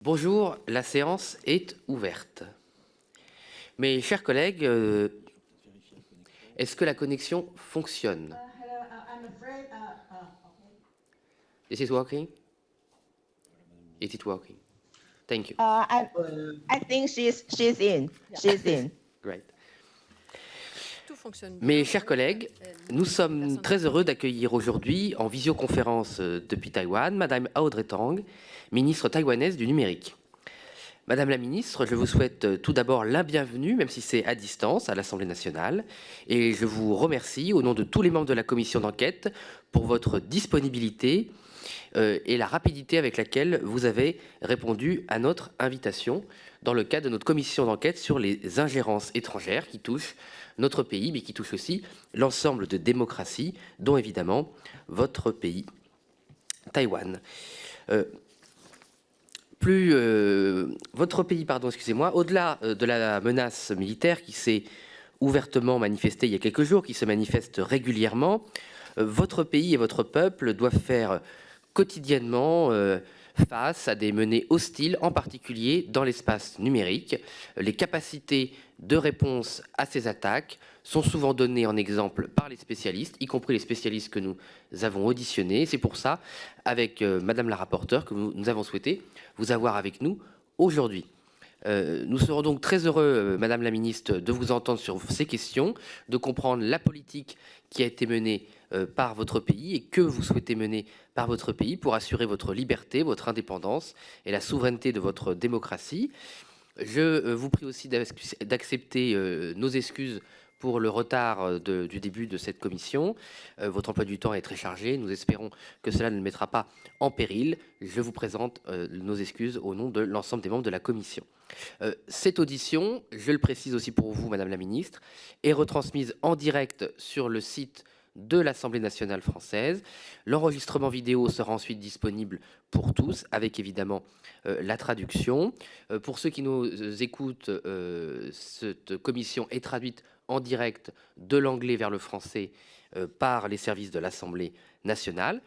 Bonjour, la séance est ouverte. Mes chers collègues, est-ce que la connexion fonctionne? Hello, I'm afraid. Okay. Is it working? Is it working? Thank you. I think she's in. She's in. Great. Tout fonctionne bien. Mes chers collègues, nous sommes très heureux d'accueillir aujourd'hui en visioconférence depuis Taïwan Madame Audrey Tang, ministre taïwanaise du numérique. Madame la ministre, je vous souhaite tout d'abord la bienvenue, même si c'est à distance, à l'Assemblée nationale. Et je vous remercie, au nom de tous les membres de la commission d'enquête, pour votre disponibilité et la rapidité avec laquelle vous avez répondu à notre invitation dans le cadre de notre commission d'enquête sur les ingérences étrangères qui touchent notre pays, mais qui touchent aussi l'ensemble de démocraties, dont évidemment votre pays, Taïwan. Votre pays, excusez-moi, au-delà de la menace militaire qui s'est ouvertement manifestée il y a quelques jours, qui se manifeste régulièrement, votre pays et votre peuple doivent faire quotidiennement face à des menées hostiles, en particulier dans l'espace numérique. Les capacités de réponse à ces attaques sont souvent données en exemple par les spécialistes, y compris les spécialistes que nous avons auditionnés. C'est pour ça, avec Madame la rapporteure, que nous avons souhaité vous avoir avec nous aujourd'hui. Nous serons donc très heureux, Madame la Ministre, de vous entendre sur ces questions, de comprendre la politique qui a été menée par votre pays et que vous souhaitez mener par votre pays pour assurer votre liberté, votre indépendance et la souveraineté de votre démocratie. Je vous prie aussi d'accepter nos excuses pour le retard du début de cette commission. Votre emploi du temps est très chargé. Nous espérons que cela ne le mettra pas en péril. Je vous présente nos excuses au nom de l'ensemble des membres de la commission. Cette audition, je le précise aussi pour vous, Madame la Ministre, est retransmise en direct sur le site de l'Assemblée nationale française. L'enregistrement vidéo sera ensuite disponible pour tous, avec évidemment la traduction. Pour ceux qui nous écoutent, cette commission est traduite en direct de l'anglais vers le français par les services de l'Assemblée nationale.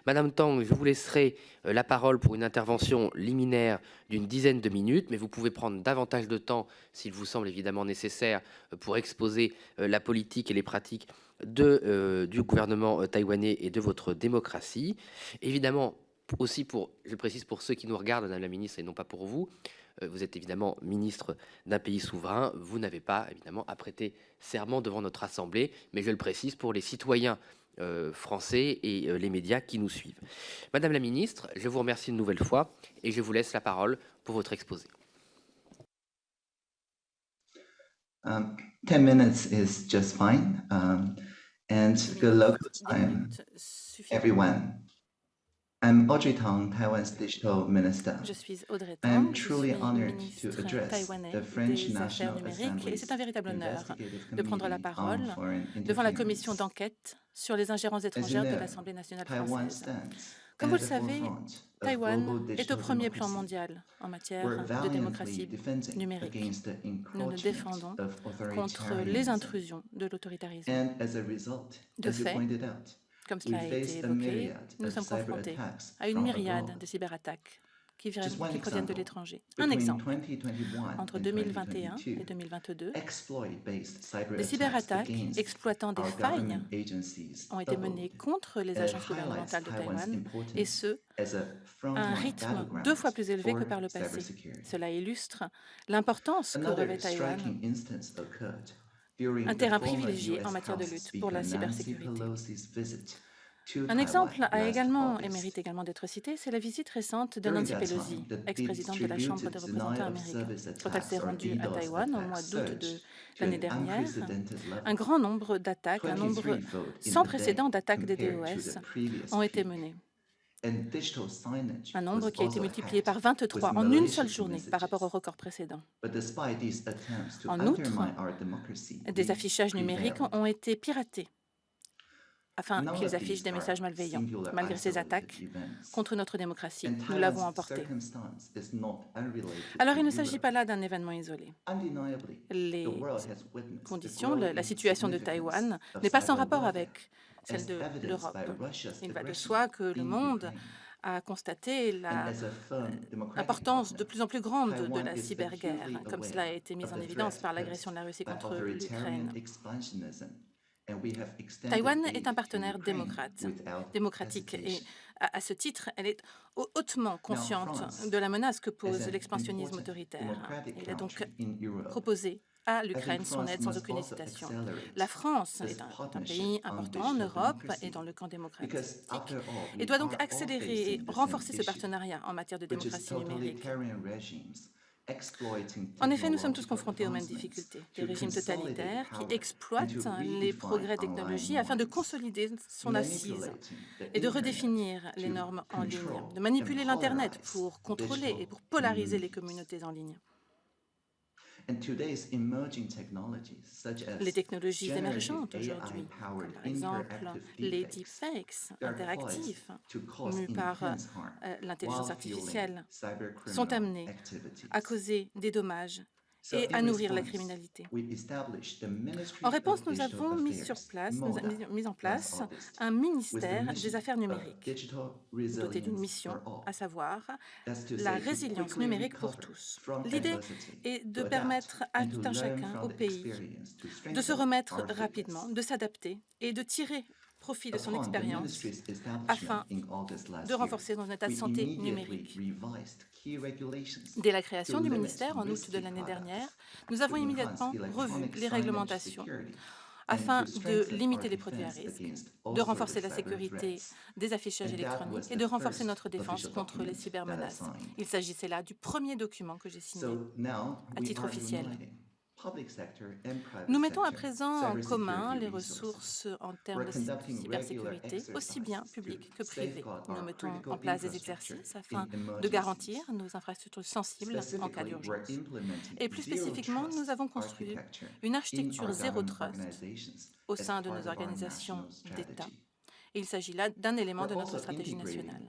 Madame Tang, je vous laisserai la parole pour une intervention liminaire d'une dizaine de minutes, mais vous pouvez prendre davantage de temps, s'il vous semble évidemment nécessaire, pour exposer la politique et les pratiques du gouvernement taïwanais et de votre démocratie. Évidemment, aussi je précise pour ceux qui nous regardent, Madame la Ministre, et non pas pour vous, vous êtes évidemment ministre d'un pays souverain, vous n'avez pas évidemment à prêter serment devant notre Assemblée, mais je le précise pour les citoyens français et les médias qui nous suivent. Madame la Ministre, je vous remercie une nouvelle fois et je vous laisse la parole pour votre exposé. 10 minutes is just fine. And good local time, everyone. I'm Audrey Tang, Taiwan's digital minister. Je suis Audrey I Tang, am je truly suis honored to ministre address taïwanais the French des Affaires National numériques et Assembly's c'est un véritable honneur Investigative de prendre la Committee parole on Foreign devant la commission Interference. d'enquête sur les ingérences As you étrangères de know, l'Assemblée nationale Taiwan française. stands Comme at vous le the savez, forefront of Taïwan global est au digital premier plan democracy. mondial en matière We're de valiantly démocratie defending numérique. against the Nous nous encroachment défendons of contre les authoritarianism. intrusions de l'autoritarisme. And as a result, De as you fait, pointed out, comme we cela a été face a évoqué, myriad nous of sommes confrontés cyberattacks à une from myriade abroad. de cyberattaques qui Just one proviennent de example. l'étranger. Un Between exemple, 2021 entre and 2021 et 2022, 2022, exploit-based des cyberattacks cyberattaques against exploitant des our failles government agencies ont été menées doubled. contre les It agences highlights gouvernementales de Taiwan's Taïwan, et importance ce, as a à un frontline rythme 2 battleground fois plus élevé que for par le passé. cybersecurity. Cela illustre l'importance que revêt Another Taïwan, striking instance occurred during un the terrain former privilégié en US matière de House lutte pour Speaker la Nancy cybersécurité. Pelosi's visit to Un Taiwan exemple a last également et August. mérite également d'être cité, c'est la visite récente de During Nancy that Pelosi, time, the ex-présidente de la Chambre des distributed représentants denial of américains. service Quand elle s'est attacks or rendue à DDoS Taïwan au mois attacks d'août de surged to l'année an dernière, unprecedented un level. grand nombre d'attaques, un nombre 23-fold in sans a day précédent d'attaques des compared to DOS the previous ont été peak. menées. And digital signage Un was nombre qui a été also multiplié par hacked 23 with en une seule malicious journée par rapport au messages. record précédent. But despite these attempts to En outre, undermine our democracy, des we affichages numériques prevailed. ont été piratés afin None qu'ils of affichent these des are messages malveillants. singular Malgré ces isolated attaques events. contre notre démocratie, And nous l'avons Taiwan's emporté. circumstance is not unrelated Alors to il ne s'agit Europe. pas là d'un événement isolé. Undeniably, Les the world has witnessed the conditions, la growing situation de significance Taïwan of n'est pas sans cyber rapport warfare, avec celle as de evidenced l'Europe. by Russia's Il va de aggression soi que le in monde Ukraine. a constaté l'importance de plus en plus grande de la cyberguerre, comme cela a été mis en évidence par l'agression de la Russie contre l'Ukraine. Taïwan est un partenaire démocratique et à ce titre, elle est hautement consciente de la menace que pose l'expansionnisme autoritaire. Il a donc proposé à l'Ukraine son aide sans aucune hésitation. La France est un pays important en Europe et dans le camp démocratique et doit donc accélérer et renforcer ce partenariat en matière de démocratie numérique. En effet, nous sommes tous confrontés aux mêmes difficultés. Des régimes totalitaires qui exploitent les progrès technologiques afin de consolider son assise et de redéfinir les normes en ligne, de manipuler l'Internet pour contrôler et pour polariser les communautés en ligne. Les technologies émergentes aujourd'hui, comme par exemple les deepfakes interactifs, mus par l'intelligence artificielle, sont amenés à causer des dommages et à nourrir la criminalité. En réponse, nous avons mis en place un ministère des Affaires numériques, doté d'une mission, à savoir la résilience numérique pour tous. L'idée est de permettre à tout un chacun au pays de se remettre rapidement, de s'adapter et de tirer profit de son expérience afin de renforcer son état de santé numérique. Dès la création du ministère en août de l'année dernière, nous avons immédiatement revu les réglementations afin de limiter les produits à risque, de renforcer la sécurité des affichages électroniques et de renforcer notre défense contre les cybermenaces. Il s'agissait là du premier document que j'ai signé à titre officiel. Nous mettons à présent en commun les ressources en termes de cybersécurité, aussi bien publiques que privées. Nous mettons en place des exercices afin de garantir nos infrastructures sensibles en cas d'urgence. Et plus spécifiquement, nous avons construit une architecture zéro trust au sein de nos organisations d'État. Il s'agit là d'un élément de notre stratégie nationale.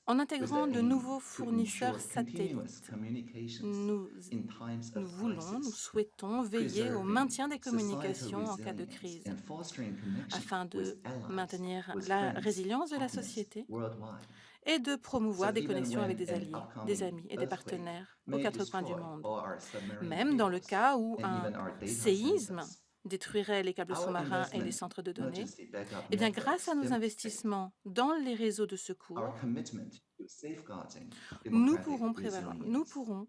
En intégrant de nouveaux fournisseurs satellites, nous souhaitons veiller au maintien des communications en cas de crise, afin de maintenir la résilience de la société et de promouvoir des connexions avec des alliés, des amis et des partenaires aux quatre coins du monde. Même dans le cas où un séisme détruirait les câbles sous-marins et les centres de données, eh bien, grâce à nos investissements dans les réseaux de secours, nous pourrons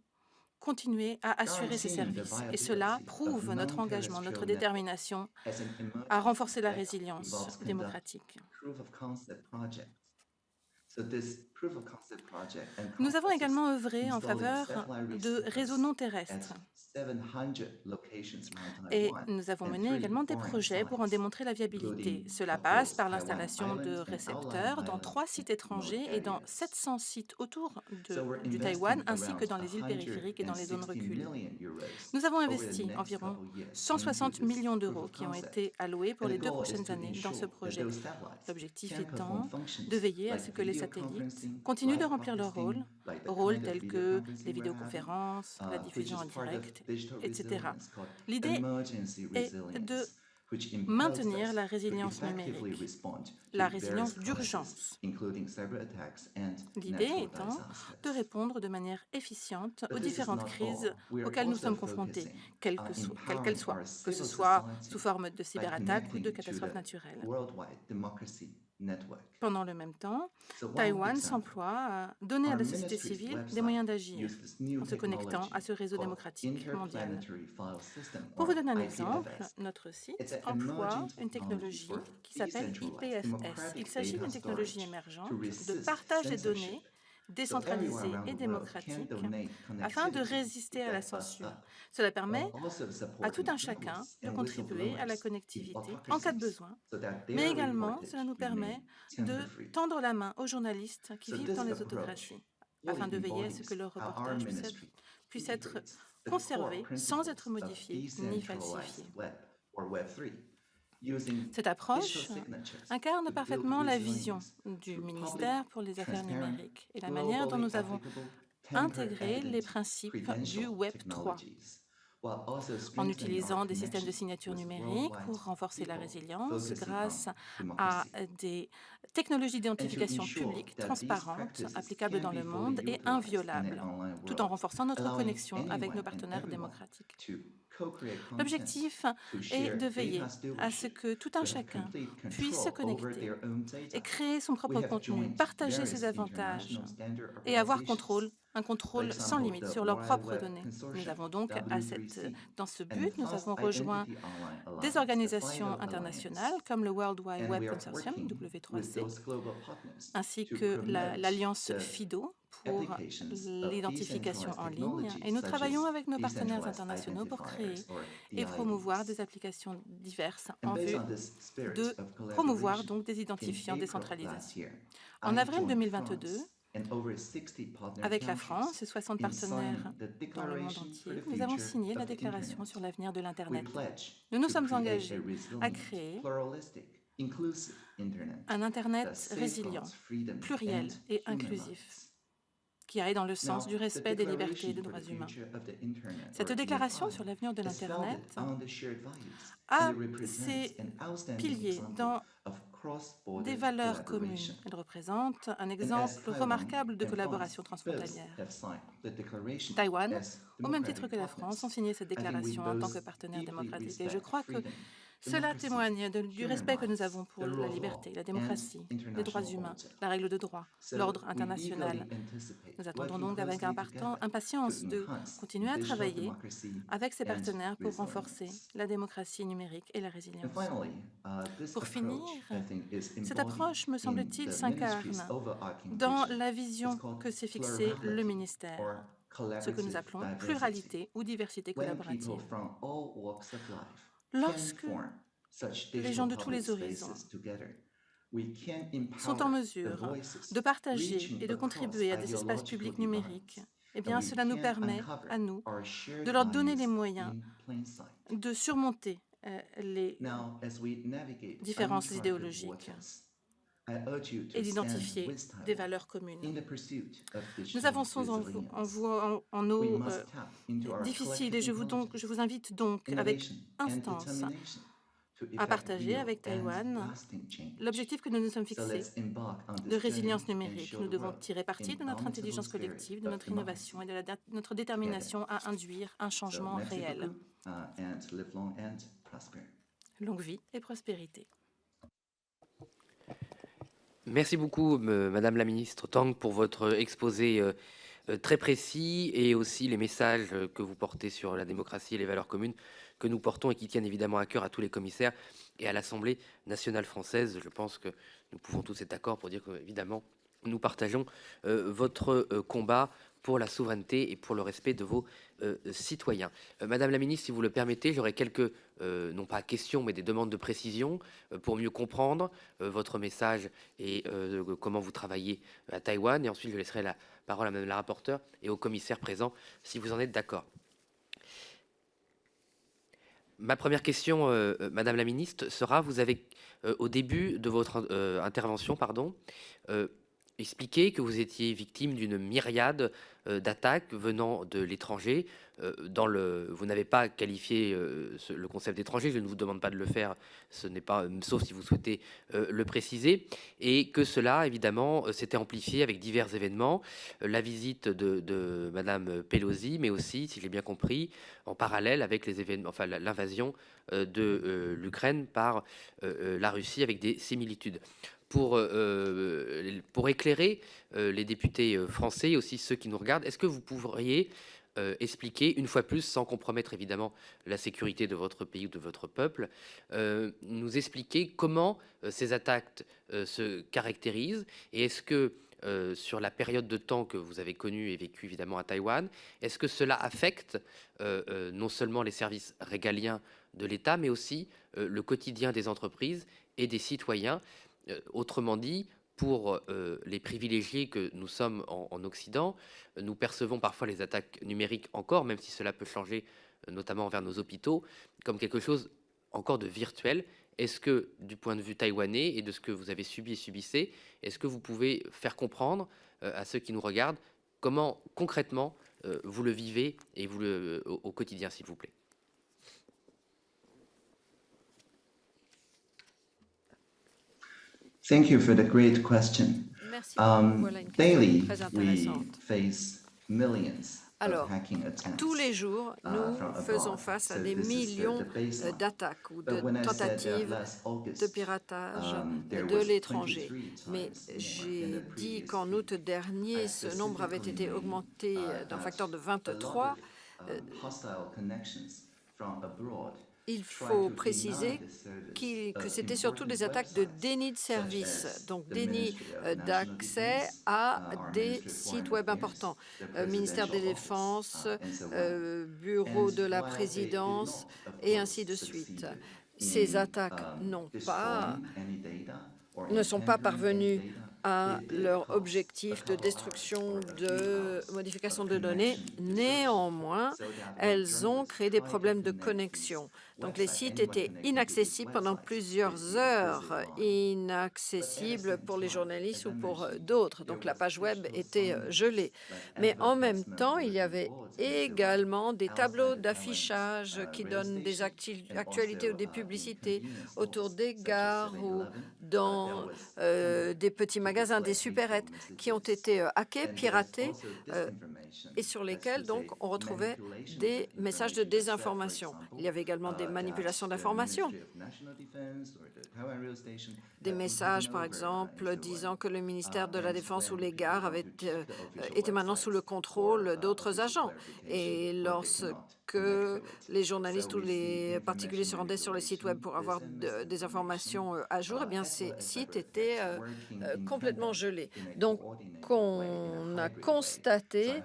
continuer à assurer ces services. Et cela prouve notre engagement, notre détermination à renforcer la résilience démocratique. Nous avons également œuvré en faveur de réseaux non terrestres et nous avons mené également des projets pour en démontrer la viabilité. Cela passe par l'installation de récepteurs dans 3 sites étrangers et dans 700 sites autour du Taïwan, ainsi que dans les îles périphériques et dans les zones reculées. Nous avons investi environ 160 millions d'euros qui ont été alloués pour les 2 prochaines années dans ce projet. L'objectif étant de veiller à ce que les satellites continuent de remplir leur rôle tels que les vidéoconférences, la diffusion en direct, etc. L'idée est de maintenir la résilience numérique, la résilience d'urgence. L'idée étant de répondre de manière efficiente aux différentes crises auxquelles nous sommes confrontés, quelles qu'elles soient, que ce soit sous forme de cyberattaques ou de catastrophes naturelles. Pendant le même temps, Taïwan s'emploie à donner à la société civile des moyens d'agir en se connectant à ce réseau démocratique mondial. Pour vous donner un exemple, notre site emploie une technologie qui s'appelle IPFS. Il s'agit d'une technologie émergente de partage des données décentralisée et démocratique afin de résister à la censure. Cela permet à tout un chacun de contribuer à la connectivité en cas de besoin, mais également cela nous permet de tendre la main aux journalistes qui vivent dans les autocraties afin de veiller à ce que leurs reportages puissent être conservés sans être modifiés ni falsifiés. Cette approche incarne parfaitement la vision du ministère pour les Affaires numériques et la manière dont nous avons intégré les principes du Web 3 en utilisant des systèmes de signature numérique pour renforcer la résilience grâce à des technologies d'identification publique transparentes, applicables dans le monde et inviolables, tout en renforçant notre connexion avec nos partenaires démocratiques. L'objectif est de veiller à ce que tout un chacun puisse se connecter et créer son propre contenu, partager ses avantages et avoir un contrôle sans limite sur leurs propres données. Nous avons donc, dans ce but, nous avons rejoint des organisations internationales comme le World Wide Web Consortium, W3C, ainsi que l'Alliance FIDO pour l'identification en ligne. Et nous travaillons avec nos partenaires internationaux pour créer et promouvoir des applications diverses en vue de promouvoir donc des identifiants décentralisés. En avril 2022, avec la France et 60 partenaires dans le monde entier, nous avons signé la Déclaration sur l'avenir de l'Internet. Nous nous sommes engagés à créer un Internet résilient, pluriel et inclusif, qui aille dans le sens du respect des libertés et des droits humains. Cette déclaration sur l'avenir de l'Internet a ses piliers dans des valeurs communes. Elle représente un exemple remarquable de collaboration transfrontalière. Taïwan, au même titre que la France, ont signé cette déclaration en tant que partenaire démocratique. Et je crois que cela témoigne du respect que nous avons pour la liberté, la démocratie, les droits humains, la règle de droit, l'ordre international. Nous attendons donc avec impatience de continuer à travailler avec ces partenaires pour renforcer la démocratie numérique et la résilience. Pour finir, cette approche, me semble-t-il, s'incarne dans la vision que s'est fixée le ministère, ce que nous appelons pluralité ou diversité collaborative. Lorsque les gens de tous les horizons sont en mesure de partager et de contribuer à des espaces publics numériques, eh bien, cela nous permet, à nous, de leur donner les moyens de surmonter les différences idéologiques et d'identifier des valeurs communes. Nous avançons en eau difficile et je vous invite donc avec instance à partager avec Taïwan l'objectif que nous nous sommes fixés de résilience numérique. Nous devons tirer parti de notre intelligence collective, de notre innovation et de notre détermination à induire un changement réel. Longue vie et prospérité. Merci beaucoup, Madame la Ministre Tang, pour votre exposé très précis et aussi les messages que vous portez sur la démocratie et les valeurs communes que nous portons et qui tiennent évidemment à cœur à tous les commissaires et à l'Assemblée nationale française. Je pense que nous pouvons tous être d'accord pour dire qu'évidemment, nous partageons votre combat pour la souveraineté et pour le respect de vos citoyens. Madame la Ministre, si vous le permettez, j'aurais quelques, non pas questions, mais des demandes de précision pour mieux comprendre votre message et comment vous travaillez à Taïwan. Et ensuite, je laisserai la parole à Madame la rapporteure et au commissaire présent, si vous en êtes d'accord. Ma première question, Madame la Ministre, sera, vous avez, au début de votre intervention, expliqué que vous étiez victime d'une myriade d'attaques venant de l'étranger. Vous n'avez pas qualifié le concept d'étranger, je ne vous demande pas de le faire, ce n'est pas, sauf si vous souhaitez le préciser, et que cela, évidemment, s'était amplifié avec divers événements, la visite de Madame Pelosi, mais aussi, si j'ai bien compris, en parallèle avec les événements, enfin l'invasion de l'Ukraine par la Russie avec des similitudes. Pour éclairer les députés français et aussi ceux qui nous regardent, est-ce que vous pourriez expliquer, une fois plus, sans compromettre évidemment la sécurité de votre pays ou de votre peuple, nous expliquer comment ces attaques se caractérisent et est-ce que sur la période de temps que vous avez connue et vécue évidemment à Taïwan, est-ce que cela affecte non seulement les services régaliens de l'État, mais aussi le quotidien des entreprises et des citoyens? Autrement dit, pour les privilégiés que nous sommes en Occident, nous percevons parfois les attaques numériques encore, même si cela peut changer, notamment vers nos hôpitaux, comme quelque chose encore de virtuel. Est-ce que, du point de vue taïwanais et de ce que vous avez subi et subissez, est-ce que vous pouvez faire comprendre à ceux qui nous regardent comment concrètement vous le vivez et vous au quotidien, s'il vous plaît. Thank you for the great question. Merci. Voilà une question Daily, très we intéressante. face millions Alors, of hacking attempts. tous les jours, nous from faisons abroad. face à So des this is millions the baseline. d'attaques ou de But when I said, tentatives last August, de piratage there de was l'étranger. 23 Mais times more j'ai in the dit previous qu'en week. août dernier, I ce nombre avait été specifically augmenté d'un that facteur de a lot 23. of, hostile connections from abroad Il try faut to préciser deny the service que of c'était surtout des important attaques de websites, déni de such service, as donc the déni Ministry of National d'accès Defense, à our des Ministry of sites Foreign web Affairs, importants, the ministère des Presidential Défenses, Office, and so on. bureau de la And while they did présidence, not, of et course, ainsi de suite. succeed Ces in, attaques destroying any data or ne in sont pas tampering parvenues any data, à it did leur cost objectif a de couple destruction, hours or a few de hours modification of de données. connection Néanmoins, so that when elles ont journalists créé des try to problèmes de connect connexion. these Donc les websites, sites anyone étaient connecting to these inaccessibles pendant websites, plusieurs they see a heures, visit line. inaccessibles pour les journalistes ou pour d'autres. Donc la page web Digital était signage, gelée. like Mais en même advertisement temps, il y bulletin avait boards and so on, également des tableaux outside the d'affichage Taiwanese, qui rail donnent des station, and actualités ou also, des in publicités convenience autour stores, des such as gares ou 7-Eleven, dans that was des petits magasins, des supérettes qui ont été hackés, piratés, et sur lesquels donc on retrouvait des messages de désinformation. Il y avait également des manipulations d'informations, des messages par exemple disant que le ministère de la Défense ou les gares étaient maintenant sous le contrôle d'autres agents. Et lorsque les journalistes ou les particuliers se rendaient sur les sites web pour avoir des informations à jour, eh bien ces sites étaient complètement gelés. Donc on a constaté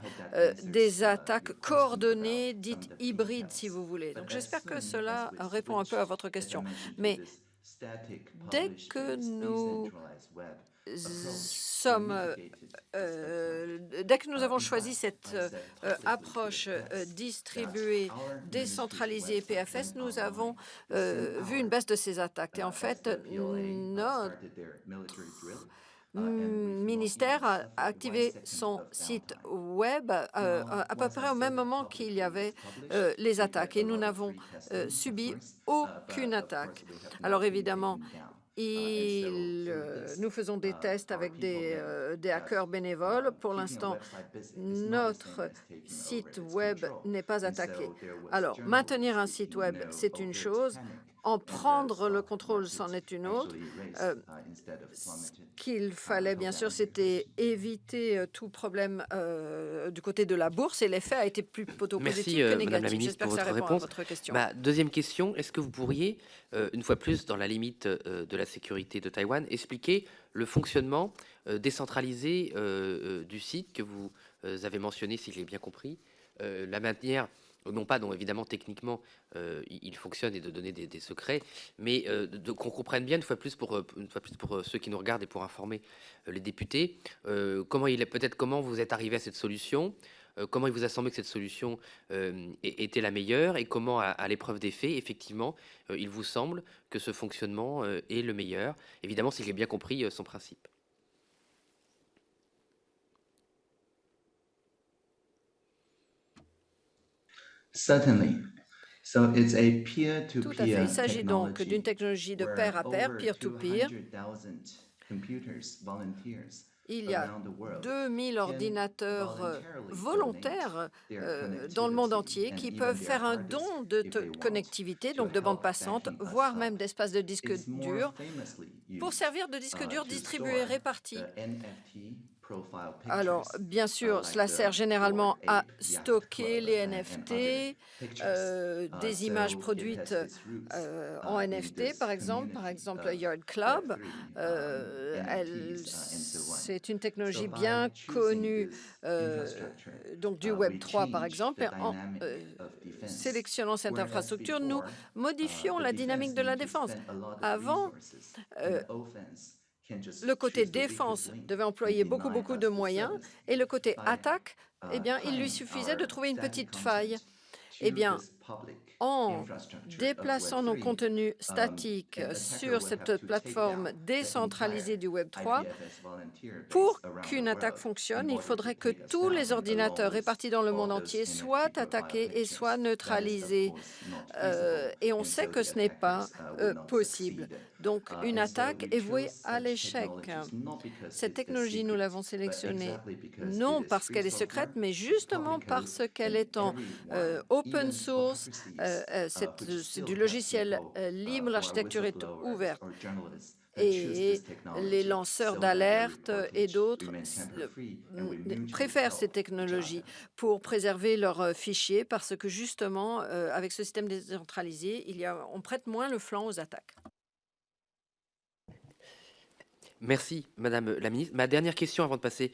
des attaques coordonnées, dites hybrides, si vous voulez. Donc j'espère que cela répond un peu à votre question. Mais dès que nous avons choisi cette approche distribuée, décentralisée et PFS, nous avons vu une baisse de ces attaques. Et en fait, notre ministère a activé son site web à peu près au même moment qu'il y avait les attaques. Et nous n'avons subi aucune attaque. Alors évidemment, nous faisons des tests avec des hackers bénévoles. Pour l'instant, notre site web n'est pas attaqué. Alors, maintenir un site web, c'est une chose. En prendre le contrôle, c'en est une autre. Ce qu'il fallait, bien sûr, c'était éviter tout problème du côté de la bourse. Et l'effet a été plutôt positif que négatif. Madame la ministre, J'espère pour que ça votre répond réponse. à votre question. Deuxième question, est-ce que vous pourriez, une fois plus, dans la limite de la sécurité de Taïwan, expliquer le fonctionnement décentralisé du site que vous avez mentionné, si je l'ai bien compris, la manière, non pas dont évidemment techniquement il fonctionne et de donner des secrets, mais qu'on comprenne bien une fois plus pour ceux qui nous regardent et pour informer les députés, comment vous êtes arrivé à cette solution, comment il vous a semblé que cette solution était la meilleure et comment, à l'épreuve des faits, effectivement, il vous semble que ce fonctionnement est le meilleur, évidemment, si j'ai bien compris son principe. Certainly. So it's a Tout à fait. peer-to-peer Il s'agit donc technology d'une technologie de where pair à pair, over peer-to-peer. 200,000 computers, volunteers Il y a around the world 2000 ordinateurs volontaires dans le monde entier qui peuvent faire un don de connectivité, donc de bande passante, voire même d'espace de disque dur, pour servir de disque dur distribué, réparti. Alors, bien sûr, cela sert généralement à stocker les NFT, des images produites en NFT, par exemple Yard Club. C'est une technologie bien connue donc du Web 3, par exemple. Et en sélectionnant cette infrastructure, nous modifions la dynamique de la défense. Avant, le côté défense devait employer beaucoup de moyens et le côté attaque, eh bien, il lui suffisait de trouver une petite faille. Eh bien, en déplaçant nos contenus statiques sur cette plateforme décentralisée du Web3, pour qu'une attaque fonctionne, il faudrait que tous les ordinateurs répartis dans le monde entier soient attaqués et soient neutralisés. Et on sait que ce n'est pas possible. Donc, une attaque est vouée à l'échec. Cette technologie, nous l'avons sélectionnée non parce qu'elle est secrète, mais justement parce qu'elle est en open source. C'est du logiciel libre, l'architecture est ouverte. Et les lanceurs d'alerte et d'autres préfèrent ces technologies pour préserver leurs fichiers parce que justement, avec ce système décentralisé, on prête moins le flanc aux attaques. Merci, Madame la Ministre. Ma dernière question avant de passer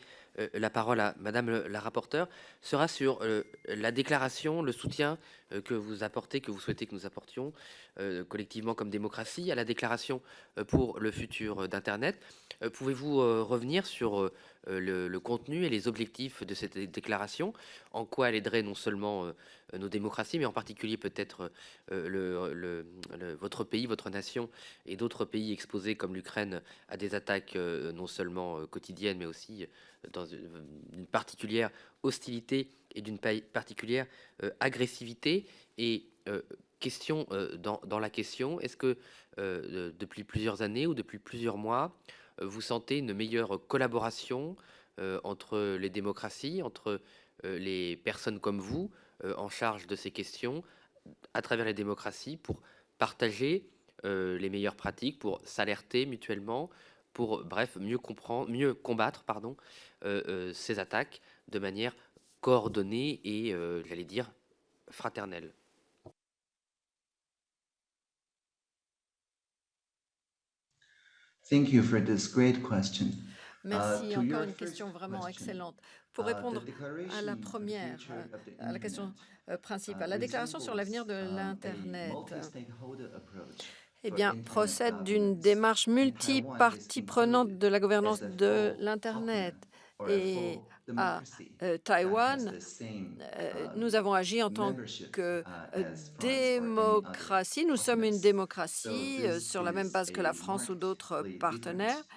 la parole à Madame la rapporteure sera sur la déclaration, le soutien que vous apportez, que vous souhaitez que nous apportions collectivement comme démocratie à la déclaration pour le futur d'Internet. Pouvez-vous revenir sur le contenu et les objectifs de cette déclaration, en quoi elle aiderait non seulement nos démocraties, mais en particulier peut-être votre pays, votre nation et d'autres pays exposés comme l'Ukraine à des attaques non seulement quotidiennes, mais aussi dans une particulière hostilité et d'une particulière agressivité. Et question dans la question, est-ce que depuis plusieurs années ou depuis plusieurs mois, vous sentez une meilleure collaboration entre les démocraties, entre les personnes comme vous en charge de ces questions à travers les démocraties pour partager les meilleures pratiques, pour s'alerter mutuellement, pour bref mieux combattre ces attaques de manière coordonnée et j'allais dire fraternelle. Thank you for this great question. Merci, To encore your une first question vraiment question, excellente. Pour répondre the à la Declaration première, on the Future of the à la question Internet, principale, la déclaration sur l'avenir de l'Internet, multi-stakeholder approach eh for bien, Internet procède d'une governance. démarche And Taiwan multipartie is prenante included de la gouvernance as a de full l'Internet. partner or a Et full à democracy that has Taïwan, the same, nous avons agi en tant membership, que as France or any démocratie. Nous sommes une partners. démocratie So this sur la même is base que la a France ou d'autres markedly partenaires. different,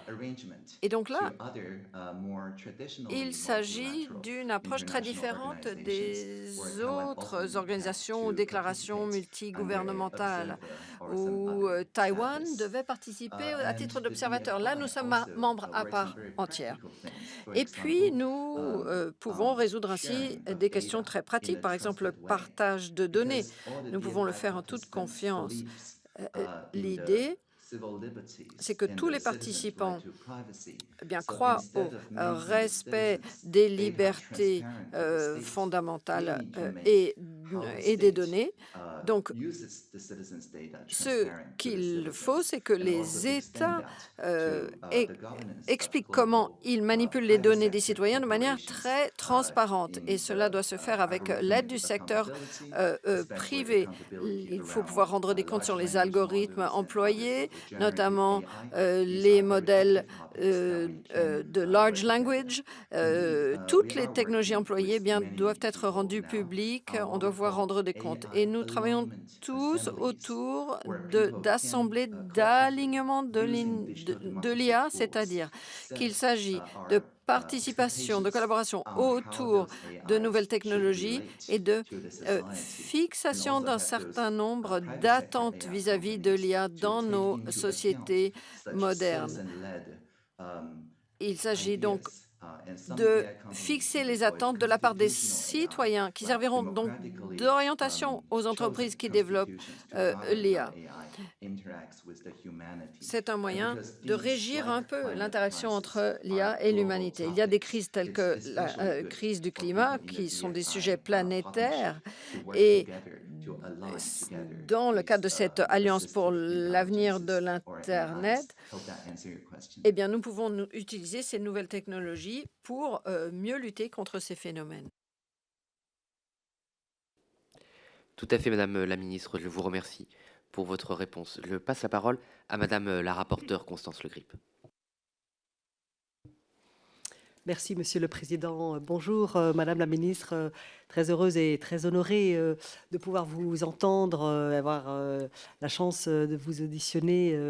arrangement Et donc là, to other, more traditionally il s'agit multilateral d'une approche très international différente organizations des where Taiwan also autres intends organisations ou to déclarations participate multigouvernementales under some où other Taïwan status. devait participer à And titre the d'observateur. Là, nous DFI sommes also, membres à works on part very entière. practical things. For Et puis, example, nous pouvons résoudre ainsi sharing of des questions data très in pratiques, a par exemple le trusted way. partage de données. Because all the Nous pouvons le DFI faire en toute participants confiance. believes, in L'idée, the civil liberties c'est que and tous the les citizens' participants right to privacy. So croient instead au of making the respect citizens des data libertés transparent to the state, fondamentales we need to make et how the des state, données. Donc, uses the citizens' data ce transparent to the qu'il faut, citizens, c'est que and also les to extend États that to, the governance of expliquent comment global, ils manipulent les données des private sector citoyens de manière corporations, très transparente. in Et cela the, doit se faire avec l'aide algorithmic du secteur accountability, especially privé. accountability Il faut around, pouvoir rendre des comptes large sur les language algorithmes models and employés, others for generative notamment AI. These les are very modèles active topics that we can, de work large together. language. Indeed, Toutes we les are technologies working employées with bien many doivent être people rendues now publiques. on On what doit we pouvoir call rendre des comptes. AI Et nous travaillons alignment tous assemblies, autour where people d'assemblées can, d'alignement de using digital democracy l'IA, tools, c'est-à-dire qu'il set, s'agit de our, participation, de expectations collaboration on how autour those de AIs nouvelles should technologies relate et de to the society, and fixation also d'un have certain those, nombre private sector d'attentes AI vis-à-vis de companies l'IA to dans take nos into sociétés account such modernes. citizen-led, Il s'agit donc ideas, and some de AI companies fixer les deploy attentes de la part des constitutional AI, citoyens qui like serviront donc democratically, d'orientation aux entreprises chosen qui développent constitutions to govern l'IA. how AI interacts with the humanity. C'est un And moyen because de these, régir un like peu climate l'interaction crisis, entre l'IA are et global l'humanité. Il y a des topics. crises telles It's que especially la good crise du for climat, people in qui the sont des DFI, sujets planétaires. partnership to work Et together, to align together dans le cadre de these, cette alliance pour assistive l'avenir de intelligences or l'Internet, AIs. Hope that answers your question. eh bien, nous pouvons utiliser ces nouvelles technologies pour mieux lutter contre ces phénomènes. Tout à fait, Madame la Ministre, je vous remercie pour votre réponse. Je passe la parole à Madame la rapporteure Constance Le Grip. Merci, Monsieur le Président. Bonjour, Madame la Ministre. Très heureuse et très honorée de pouvoir vous entendre, avoir la chance de vous auditionner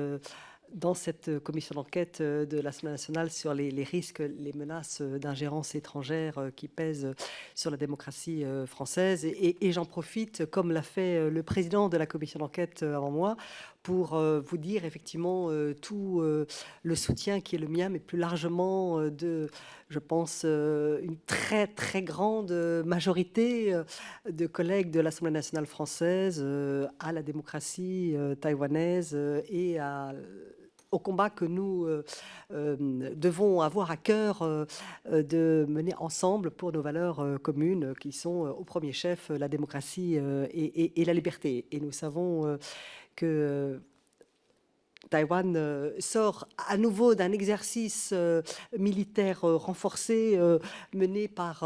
dans cette commission d'enquête de l'Assemblée nationale sur les risques, les menaces d'ingérence étrangère qui pèsent sur la démocratie française. Et j'en profite, comme l'a fait le président de la commission d'enquête avant moi, pour vous dire effectivement tout le soutien qui est le mien, mais plus largement je pense, une très très grande majorité de collègues de l'Assemblée nationale française à la démocratie taïwanaise et au combat que nous devons avoir à cœur de mener ensemble pour nos valeurs communes qui sont au premier chef la démocratie et la liberté. Et nous savons que Taïwan sort à nouveau d'un exercice militaire renforcé mené par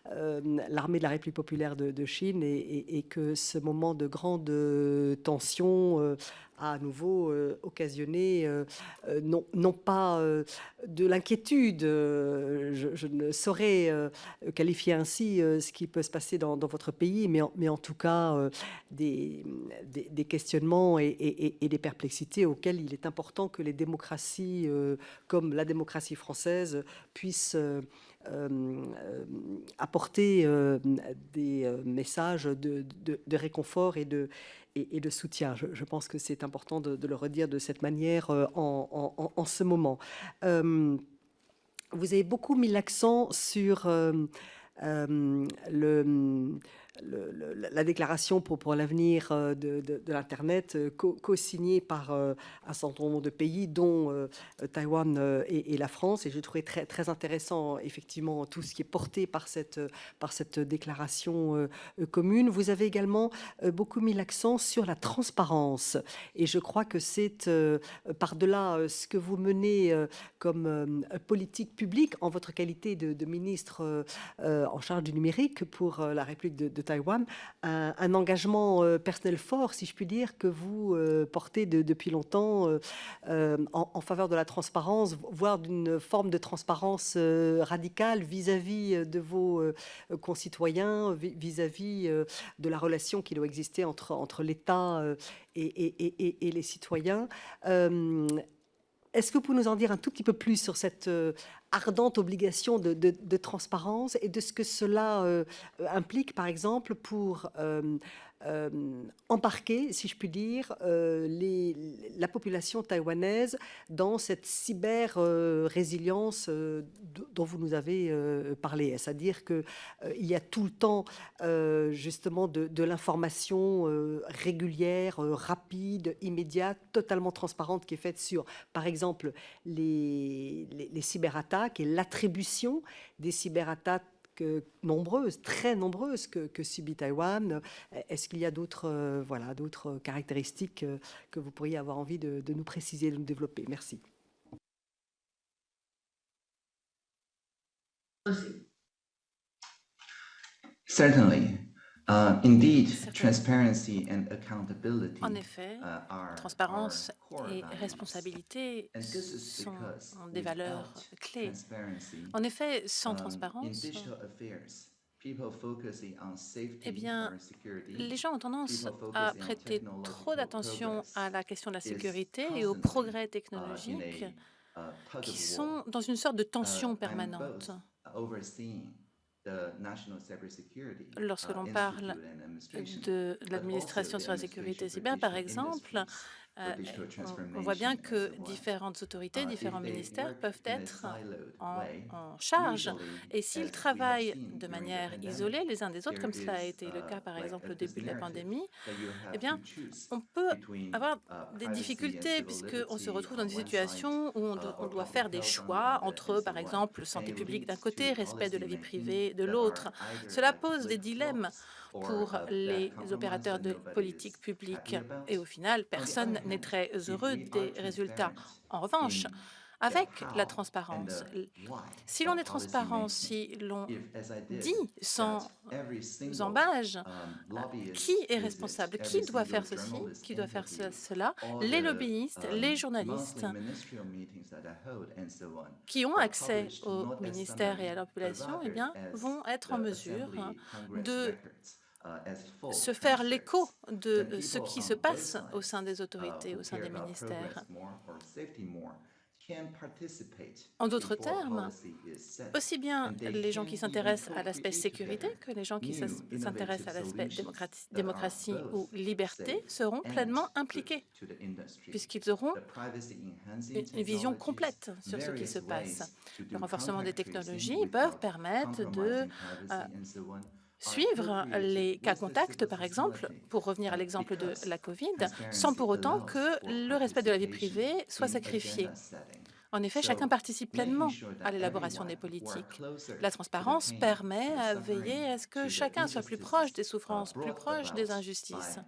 l'armée de la République populaire de Chine et que ce moment de grande tension a à nouveau occasionné non pas de l'inquiétude, je ne saurais qualifier ainsi ce qui peut se passer dans votre pays, mais en tout cas des questionnements et des perplexités auxquelles il est important que les démocraties comme la démocratie française puissent apporter des messages de réconfort et de soutien. Je pense que c'est important de le redire de cette manière en ce moment. Vous avez beaucoup mis l'accent sur la déclaration pour l'avenir de l'Internet co-signée par un certain nombre de pays, dont Taïwan et la France. Et j'ai trouvé très, très intéressant, effectivement, tout ce qui est porté par cette déclaration commune. Vous avez également beaucoup mis l'accent sur la transparence. Et je crois que c'est par-delà ce que vous menez comme politique publique en votre qualité de ministre en charge du numérique pour la République de Taïwan, un engagement personnel fort, si je puis dire, que vous portez depuis longtemps en faveur de la transparence, voire d'une forme de transparence radicale vis-à-vis de vos concitoyens, vis-à-vis de la relation qui doit exister entre l'État et les citoyens. Est-ce que vous pouvez nous en dire un tout petit peu plus sur cette ardente obligation de transparence et de ce que cela implique, par exemple, pour embarquer, si je puis dire, la population taïwanaise dans cette cyber-résilience dont vous nous avez parlé. C'est-à-dire qu'il y a tout le temps, justement, de l'information régulière, rapide, immédiate, totalement transparente qui est faite sur, par exemple, les cyberattaques et l'attribution des cyberattaques nombreuses, très nombreuses que subit Taïwan. Est-ce qu'il y a d'autres d'autres caractéristiques que vous pourriez avoir envie de nous préciser, de nous développer? Merci. Certainly. Indeed, transparency and accountability En effet, transparence et responsabilité sont des valeurs clés. En effet, sans transparence, eh bien, les gens ont tendance à prêter trop d'attention à la question de la sécurité et aux progrès technologiques qui sont dans une sorte de tension permanente. Lorsque l'on parle de l'administration sur la sécurité cyber, par exemple, on voit bien que différentes autorités, différents ministères peuvent être en charge. Et s'ils travaillent de manière isolée les uns des autres, comme cela a été le cas par exemple au début de la pandémie, eh bien, on peut avoir des difficultés puisqu'on se retrouve dans des situations où on doit faire des choix entre, par exemple, santé publique d'un côté, respect de la vie privée de l'autre. Cela pose des dilemmes pour les opérateurs de politique publique. Et au final, personne n'est très heureux des résultats. En revanche, avec la transparence. Si l'on est transparent, si l'on dit sans embâge qui est responsable, qui doit faire ceci, qui doit faire cela, les lobbyistes, les journalistes qui ont accès au ministère et à la population, eh bien, vont être en mesure de se faire l'écho de ce qui se passe au sein des autorités, au sein des ministères. En d'autres termes, aussi bien les gens qui s'intéressent à l'aspect sécurité que les gens qui s'intéressent à l'aspect démocratie ou liberté seront pleinement impliqués, puisqu'ils auront une vision complète sur ce qui se passe. Le renforcement des technologies peuvent permettre de suivre les cas contacts, par exemple, pour revenir à l'exemple de la COVID, sans pour autant que le respect de la vie privée soit sacrifié. En effet, chacun participe pleinement à l'élaboration des politiques. La transparence permet à veiller à ce que chacun soit plus proche des souffrances, plus proche des injustices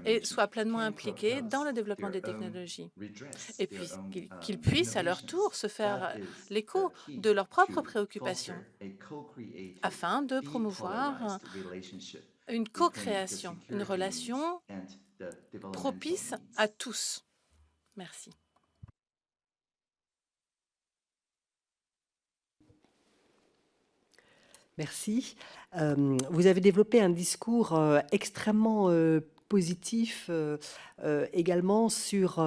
et soit pleinement impliqué dans le développement des technologies. Et puis qu'ils puissent à leur tour se faire l'écho de leurs propres préoccupations afin de promouvoir une co-création, une relation propice à tous. Merci. Merci. Vous avez développé un discours extrêmement positif également sur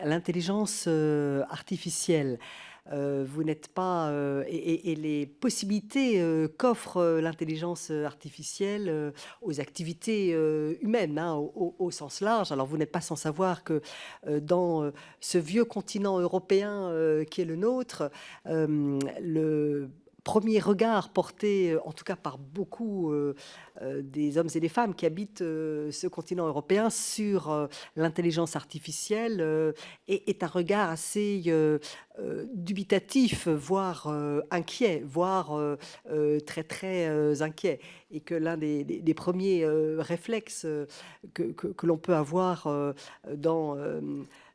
l'intelligence artificielle. Vous n'êtes pas et les possibilités qu'offre l'intelligence artificielle aux activités humaines, hein, au sens large. Alors vous n'êtes pas sans savoir que dans ce vieux continent européen qui est le nôtre, le premier regard porté, en tout cas par beaucoup des hommes et des femmes qui habitent ce continent européen sur l'intelligence artificielle est un regard assez dubitatif, voire inquiet, voire très très inquiet. Et que l'un des premiers réflexes que l'on peut avoir dans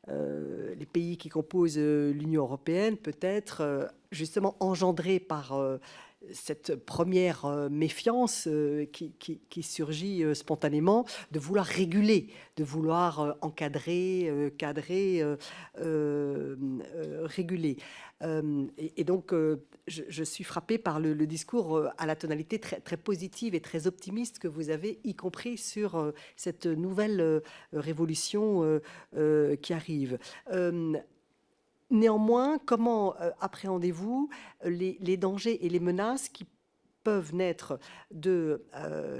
les pays qui composent l'Union européenne peut être justement engendré par cette première méfiance qui surgit spontanément, de vouloir réguler, de vouloir encadrer, cadrer, réguler. Et donc, je suis frappée par le discours à la tonalité très, très positive et très optimiste que vous avez, y compris sur cette nouvelle révolution qui arrive. Néanmoins, comment appréhendez-vous les dangers et les menaces qui peuvent naître de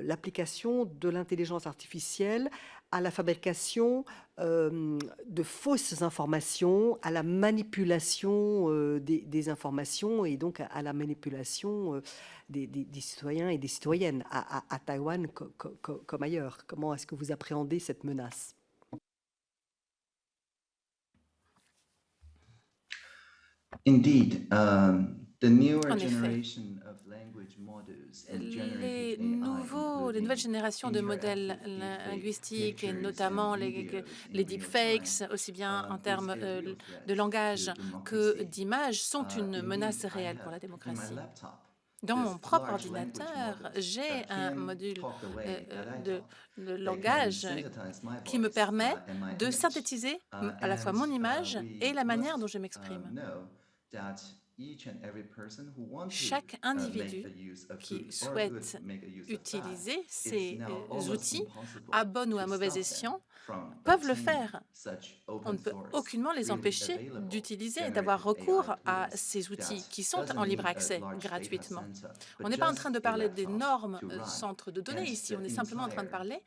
l'application de l'intelligence artificielle à la fabrication de fausses informations, à la manipulation des informations et donc à la manipulation des citoyens et des citoyennes à Taïwan comme ailleurs? Comment est-ce que vous appréhendez cette menace? Indeed, the newer En effet, generation of language models and generative AI, les nouvelles générations de modèles linguistiques, et notamment les deepfakes, aussi bien en termes de langage que d'image, sont une menace réelle pour la démocratie. Dans mon propre ordinateur, j'ai un module de langage qui me permet de synthétiser à la fois mon image et la manière dont je m'exprime. Chaque individu qui souhaite utiliser ces outils, à bon ou à mauvais escient, peuvent le faire. On ne peut aucunement les empêcher d'utiliser et d'avoir recours à ces outils qui sont en libre accès gratuitement. On n'est pas en train de parler d'énormes centres de données ici, on est simplement en train de parler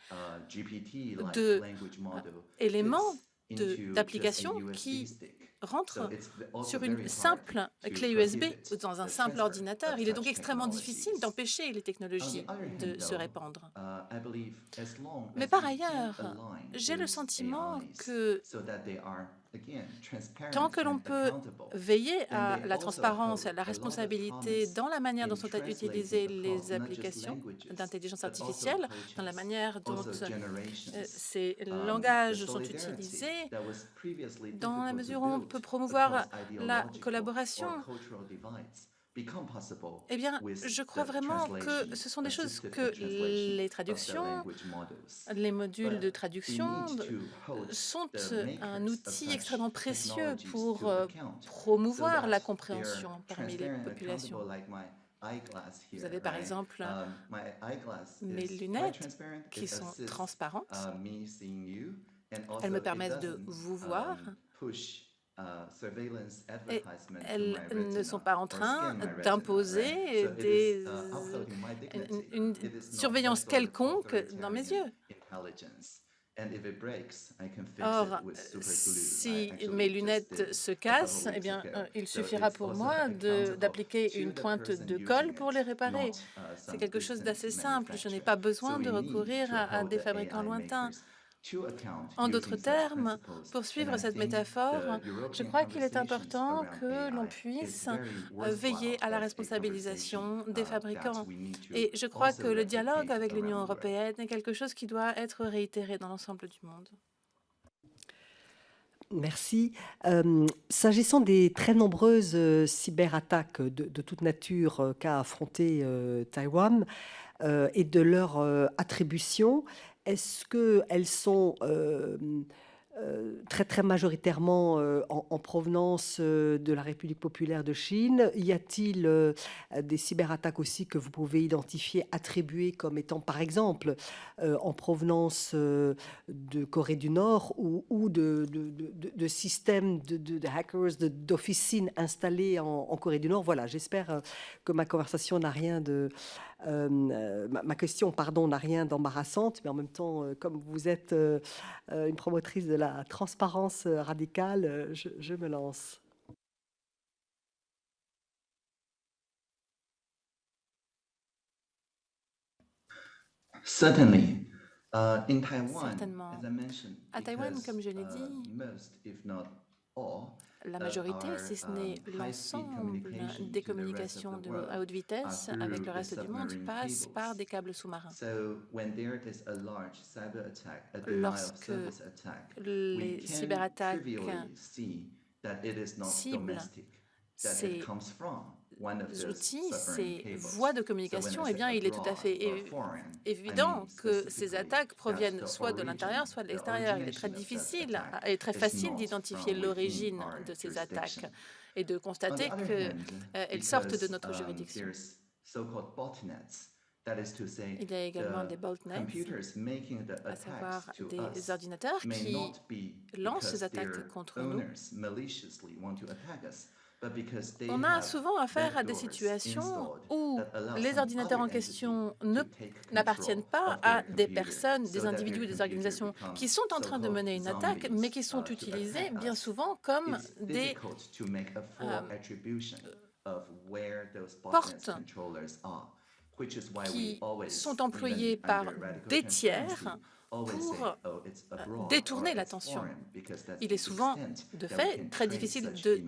d'éléments d'applications qui rentrent sur une simple clé USB ou dans un simple ordinateur. Il est donc extrêmement difficile d'empêcher les technologies de se répandre. Mais par ailleurs, j'ai le sentiment que Tant que l'on peut veiller à la transparence et à la responsabilité dans la manière dont sont utilisées les applications d'intelligence artificielle, dans la manière dont ces langages sont utilisés, dans la mesure où on peut promouvoir la collaboration, eh bien, je crois vraiment que ce sont des choses que les traductions, les modules de traduction sont un outil extrêmement précieux pour promouvoir la compréhension parmi les populations. Vous avez par exemple mes lunettes qui sont transparentes. Elles me permettent de vous voir. Et elles ne sont pas en train d'imposer une surveillance quelconque dans mes yeux. Or, si mes lunettes se cassent, eh bien, il suffira pour moi d'appliquer une pointe de colle pour les réparer. C'est quelque chose d'assez simple. Je n'ai pas besoin de recourir à des fabricants lointains. En d'autres termes, pour suivre cette métaphore, je crois qu'il est important que l'on puisse veiller à la responsabilisation des fabricants. Et je crois que le dialogue avec l'Union européenne est quelque chose qui doit être réitéré dans l'ensemble du monde. Merci. S'agissant des très nombreuses cyberattaques de toute nature qu'a affronté Taïwan et de leur attribution, est-ce qu'elles sont très majoritairement en provenance de la République populaire de Chine? Y a-t-il des cyberattaques aussi que vous pouvez identifier, attribuer comme étant, par exemple, en provenance de Corée du Nord ou de systèmes de hackers, d'officines installées en Corée du Nord? Voilà, j'espère que ma conversation n'a rien de... ma question, pardon, n'a rien d'embarrassante, mais en même temps, comme vous êtes une promotrice de la transparence radicale, je me lance. Certainly. Certainement. À Taïwan, comme je l'ai dit, la majorité, si ce n'est l'ensemble des communications à haute vitesse avec le reste du monde, passe par des câbles sous-marins. Lorsque les cyberattaques ciblent ces outils, ces voies de communication, eh bien, il est tout à fait évident que ces attaques proviennent soit de l'intérieur, soit de l'extérieur. Il est très difficile et très facile d'identifier l'origine de ces attaques et de constater qu'elles sortent de notre juridiction. Il y a également des botnets, à savoir des ordinateurs qui lancent ces attaques contre nous. On a souvent affaire à des situations où les ordinateurs en question n'appartiennent pas à des personnes, des individus ou des organisations qui sont en train de mener une attaque, mais qui sont utilisés bien souvent comme des portes qui sont employées par des tiers pour détourner l'attention. Il est souvent, de fait, très difficile de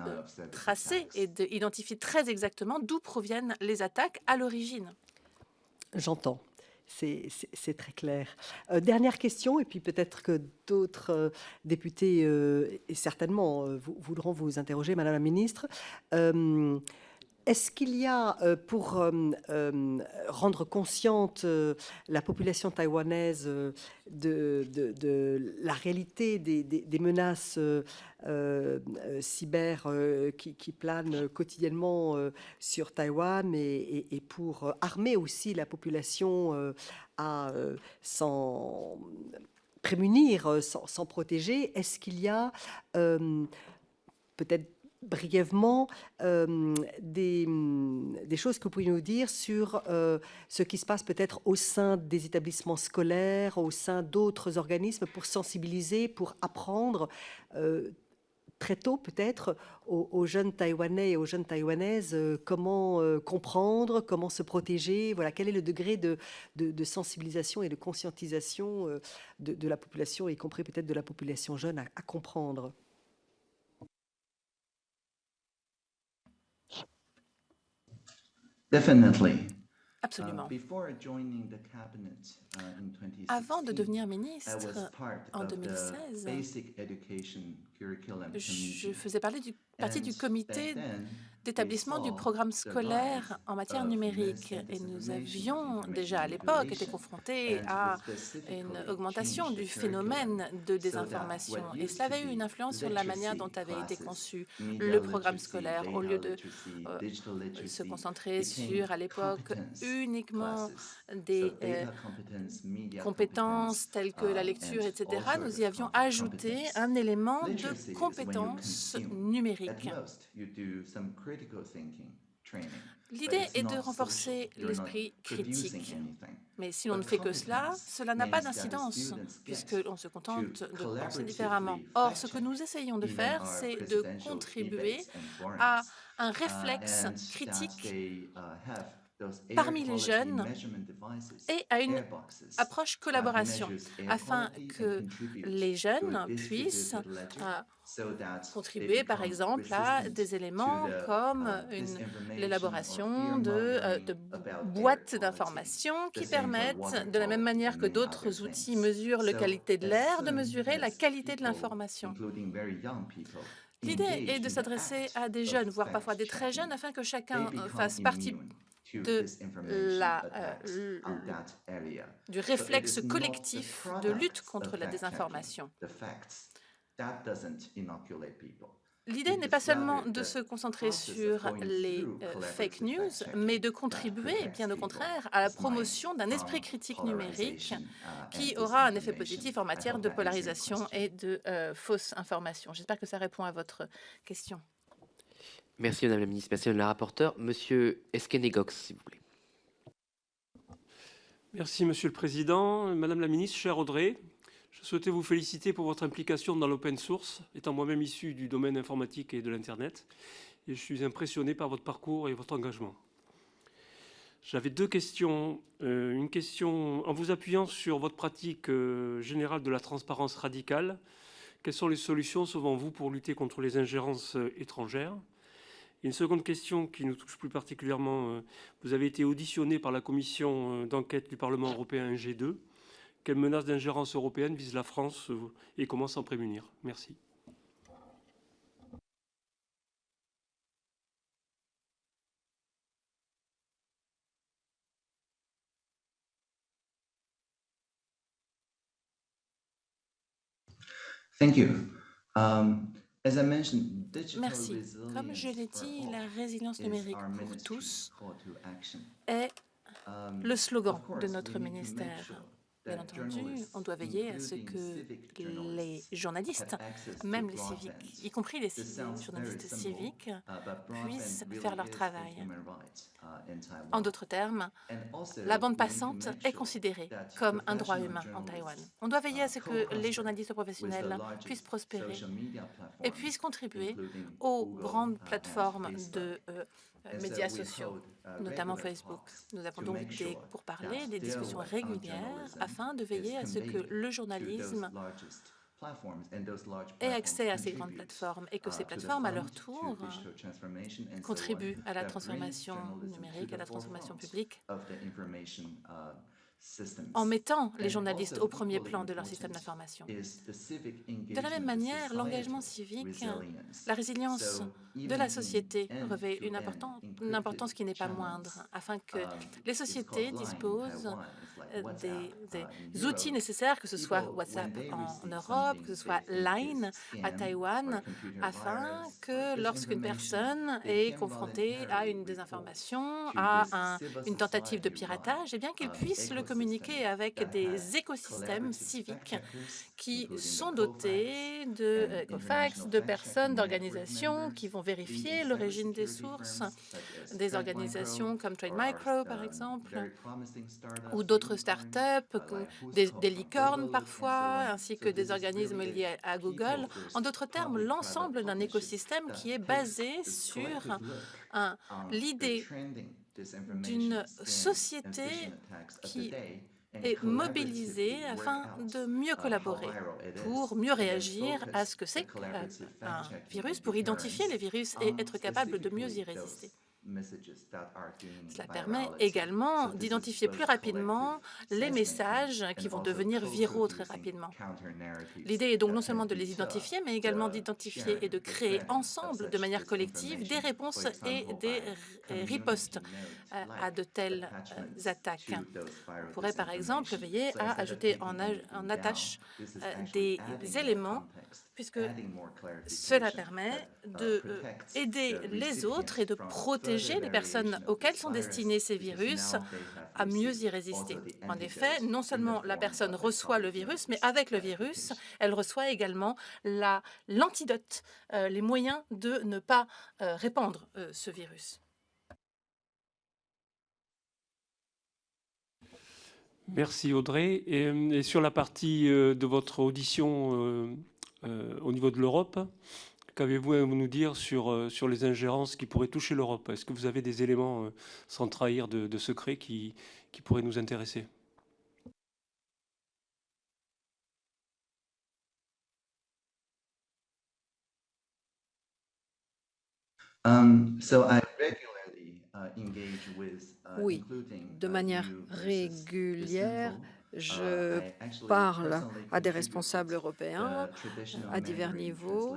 tracer et d'identifier très exactement d'où proviennent les attaques à l'origine. J'entends. C'est très clair. Dernière question, et puis peut-être que d'autres députés, et certainement, voudront vous interroger, Madame la Ministre. Est-ce qu'il y a, pour rendre consciente la population taïwanaise de la réalité des menaces cyber qui planent quotidiennement sur Taïwan et pour armer aussi la population à s'en prémunir, s'en protéger, est-ce qu'il y a peut-être brièvement des choses que vous pouvez nous dire sur ce qui se passe peut-être au sein des établissements scolaires, au sein d'autres organismes pour sensibiliser, pour apprendre très tôt peut-être aux jeunes Taïwanais et aux jeunes Taïwanaises comment comprendre, comment se protéger. Voilà, quel est le degré de sensibilisation et de conscientisation de la population, y compris peut-être de la population jeune, à comprendre? Definitely. Absolument. Before joining the cabinet, in Avant de 2016, devenir I ministre was part en of the 2016, Basic Education Curriculum je Committee. faisais partie du And comité back then, we d'établissement du saw programme the scolaire rise en matière of numérique. Et nous avions déjà à l'époque été confrontés à une augmentation du phénomène de désinformation. Et cela avait eu une influence sur la manière dont avait été conçu le programme scolaire. Au lieu de se concentrer sur, à l'époque, uniquement des compétences telles que la lecture, etc., nous y avions ajouté un élément de compétences numériques. L'idée est de renforcer l'esprit critique. Mais si l'on ne fait que cela, cela n'a pas d'incidence, puisqu'on se contente de penser différemment. Or, ce que nous essayons de faire, c'est de contribuer à un réflexe critique parmi les jeunes et à une approche collaboration, afin que les jeunes puissent contribuer, par exemple, à des éléments comme l'élaboration de boîtes d'informations qui permettent, de la même manière que d'autres outils mesurent la qualité de l'air, de mesurer la qualité de l'information. L'idée est de s'adresser à des jeunes, voire parfois des très jeunes, afin que chacun fasse partie du réflexe collectif de lutte contre la désinformation. L'idée n'est pas seulement de se concentrer sur les fake news, mais de contribuer, bien au contraire, à la promotion d'un esprit critique numérique qui aura un effet positif en matière de polarisation et de fausses informations. J'espère que ça répond à votre question. Merci Madame la Ministre, merci Madame la rapporteure. Monsieur Eskenegox, s'il vous plaît. Merci Monsieur le Président. Madame la Ministre, chère Audrey, je souhaitais vous féliciter pour votre implication dans l'open source, étant moi-même issu du domaine informatique et de l'Internet. Et je suis impressionné par votre parcours et votre engagement. J'avais deux questions. Une question en vous appuyant sur votre pratique générale de la transparence radicale. Quelles sont les solutions, selon vous, pour lutter contre les ingérences étrangères ? Une seconde question qui nous touche plus particulièrement, vous avez été auditionné par la commission d'enquête du Parlement européen G2. Quelles menaces d'ingérence européenne visent la France et comment s'en prémunir? Merci. Thank you. Merci. Comme je l'ai dit, la résilience numérique pour tous est le slogan de notre ministère. Bien entendu, on doit veiller à ce que les journalistes, même les civiques, y compris les journalistes civiques, puissent faire leur travail. En d'autres termes, la bande passante est considérée comme un droit humain en Taïwan. On doit veiller à ce que les journalistes professionnels puissent prospérer et puissent contribuer aux grandes plateformes de médias sociaux, notamment Facebook. Nous avons donc des pourparlers, des discussions régulières afin de veiller à ce que le journalisme ait accès à ces grandes plateformes et que ces plateformes, à leur tour, contribuent à la transformation numérique, à la transformation publique, en mettant les journalistes au premier plan de leur système d'information. De la même manière, l'engagement civique, la résilience de la société revêt une importance qui n'est pas moindre, afin que les sociétés disposent des outils nécessaires, que ce soit WhatsApp en Europe, que ce soit Line à Taïwan, afin que lorsqu'une personne est confrontée à une désinformation, à une tentative de piratage, eh bien qu'il puisse le communiquer avec des écosystèmes civiques qui sont dotés de Ecofax, de personnes, d'organisations qui vont vérifier l'origine des sources, des organisations comme Trade Micro, par exemple, ou d'autres startups, des licornes parfois, ainsi que des organismes liés à Google. En d'autres termes, l'ensemble d'un écosystème qui est basé sur l'idée d'une société qui est mobilisée afin de mieux collaborer, pour mieux réagir à ce que c'est qu'un virus, pour identifier les virus et être capable de mieux y résister. Cela permet également d'identifier plus rapidement les messages qui vont devenir viraux très rapidement. L'idée est donc non seulement de les identifier, mais également d'identifier et de créer ensemble, de manière collective, des réponses et des ripostes à de telles attaques. On pourrait par exemple veiller à ajouter en attache des éléments, puisque cela permet d'aider les autres et de protéger les personnes auxquelles sont destinés ces virus à mieux y résister. En effet, non seulement la personne reçoit le virus, mais avec le virus, elle reçoit également l'antidote, les moyens de ne pas répandre ce virus. Merci Audrey. Et sur la partie de votre audition au niveau de l'Europe, qu'avez-vous à nous dire sur les ingérences qui pourraient toucher l'Europe? Est-ce que vous avez des éléments, sans trahir de secret, qui pourraient nous intéresser? Oui, de manière régulière, je parle à des responsables européens à divers niveaux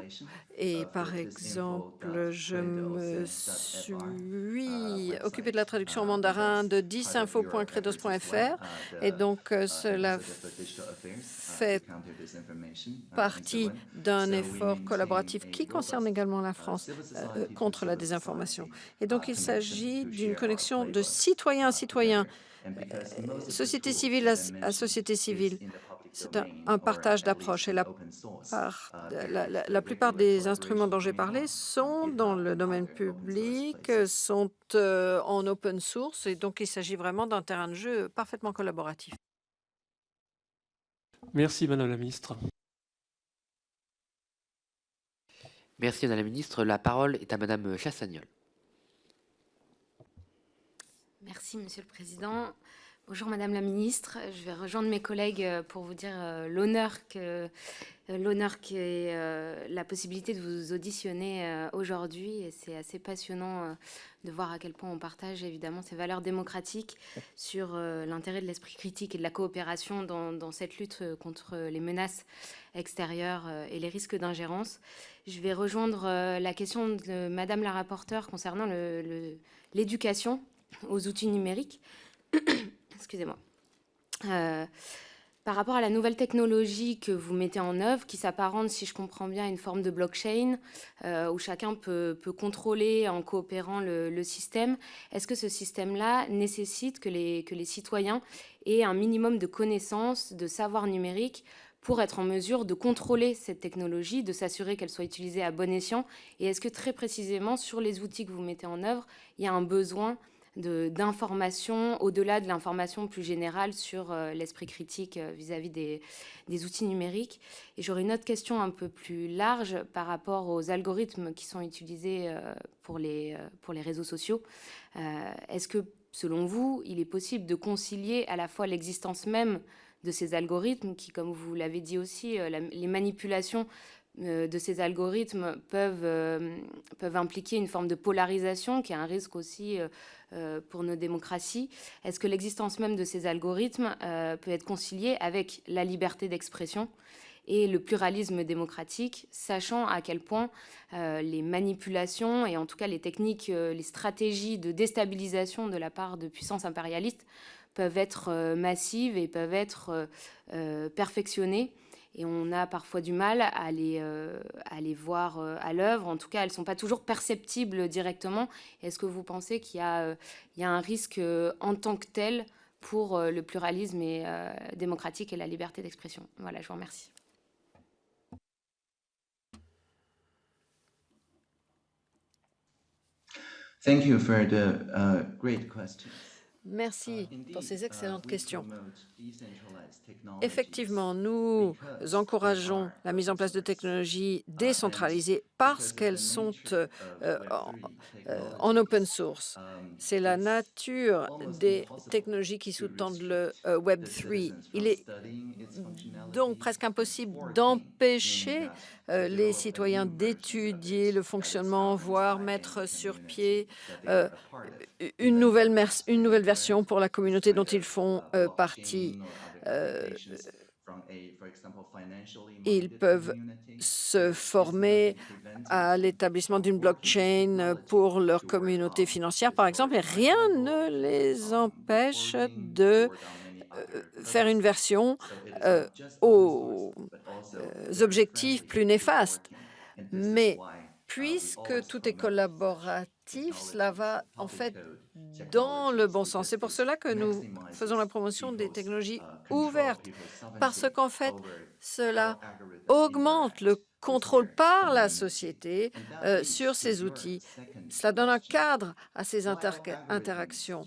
et par exemple, je me suis occupée de la traduction en mandarin de 10info.credos.fr et donc cela fait partie d'un effort collaboratif qui concerne également la France contre la désinformation. Et donc il s'agit d'une connexion de citoyen à citoyen, société civile à société civile. C'est un partage d'approche et la plupart des instruments dont j'ai parlé sont dans le domaine public, sont en open source et donc il s'agit vraiment d'un terrain de jeu parfaitement collaboratif. Merci Madame la Ministre. Merci Madame la Ministre. La parole est à Madame Chassagnol. Merci Monsieur le Président. Bonjour Madame la Ministre. Je vais rejoindre mes collègues pour vous dire l'honneur qu'est la possibilité de vous auditionner aujourd'hui. Et c'est assez passionnant de voir à quel point on partage évidemment ces valeurs démocratiques sur l'intérêt de l'esprit critique et de la coopération dans cette lutte contre les menaces extérieures et les risques d'ingérence. Je vais rejoindre la question de Madame la rapporteure concernant l'éducation aux outils numériques. Excusez-moi. Par rapport à la nouvelle technologie que vous mettez en œuvre, qui s'apparente, si je comprends bien, à une forme de blockchain, où chacun peut contrôler en coopérant le système, est-ce que ce système-là nécessite que les citoyens aient un minimum de connaissances, de savoir numérique, pour être en mesure de contrôler cette technologie, de s'assurer qu'elle soit utilisée à bon escient? Et est-ce que très précisément, sur les outils que vous mettez en œuvre, il y a un besoin d'informations, au-delà de l'information plus générale sur l'esprit critique vis-à-vis des outils numériques? Et j'aurais une autre question un peu plus large par rapport aux algorithmes qui sont utilisés pour les réseaux sociaux. Est-ce que, selon vous, il est possible de concilier à la fois l'existence même de ces algorithmes qui, comme vous l'avez dit aussi, les manipulations de ces algorithmes peuvent impliquer une forme de polarisation qui est un risque aussi pour nos démocraties. Est-ce que l'existence même de ces algorithmes peut être conciliée avec la liberté d'expression et le pluralisme démocratique, sachant à quel point les manipulations et en tout cas les techniques, les stratégies de déstabilisation de la part de puissances impérialistes peuvent être massives et peuvent être perfectionnées? Et on a parfois du mal à les voir à l'œuvre. En tout cas, elles ne sont pas toujours perceptibles directement. Est-ce que vous pensez qu'il y a un risque en tant que tel pour le pluralisme démocratique et la liberté d'expression? Voilà, je vous remercie. Thank you for the great questions. Merci pour ces excellentes questions. Effectivement, nous encourageons la mise en place de technologies décentralisées parce qu'elles sont en open source. C'est la nature des technologies qui sous-tendent le Web 3. Il est donc presque impossible d'empêcher les citoyens d'étudier le fonctionnement, voire mettre sur pied une nouvelle version pour la communauté dont ils font partie. Ils peuvent se former à l'établissement d'une blockchain pour leur communauté financière, par exemple, et rien ne les empêche de faire une version aux objectifs plus néfastes. Mais puisque tout est collaboratif, cela va en fait dans le bon sens. C'est pour cela que nous faisons la promotion des technologies ouvertes, parce qu'en fait, cela augmente le contrôle par la société sur ces outils. Cela donne un cadre à ces interactions.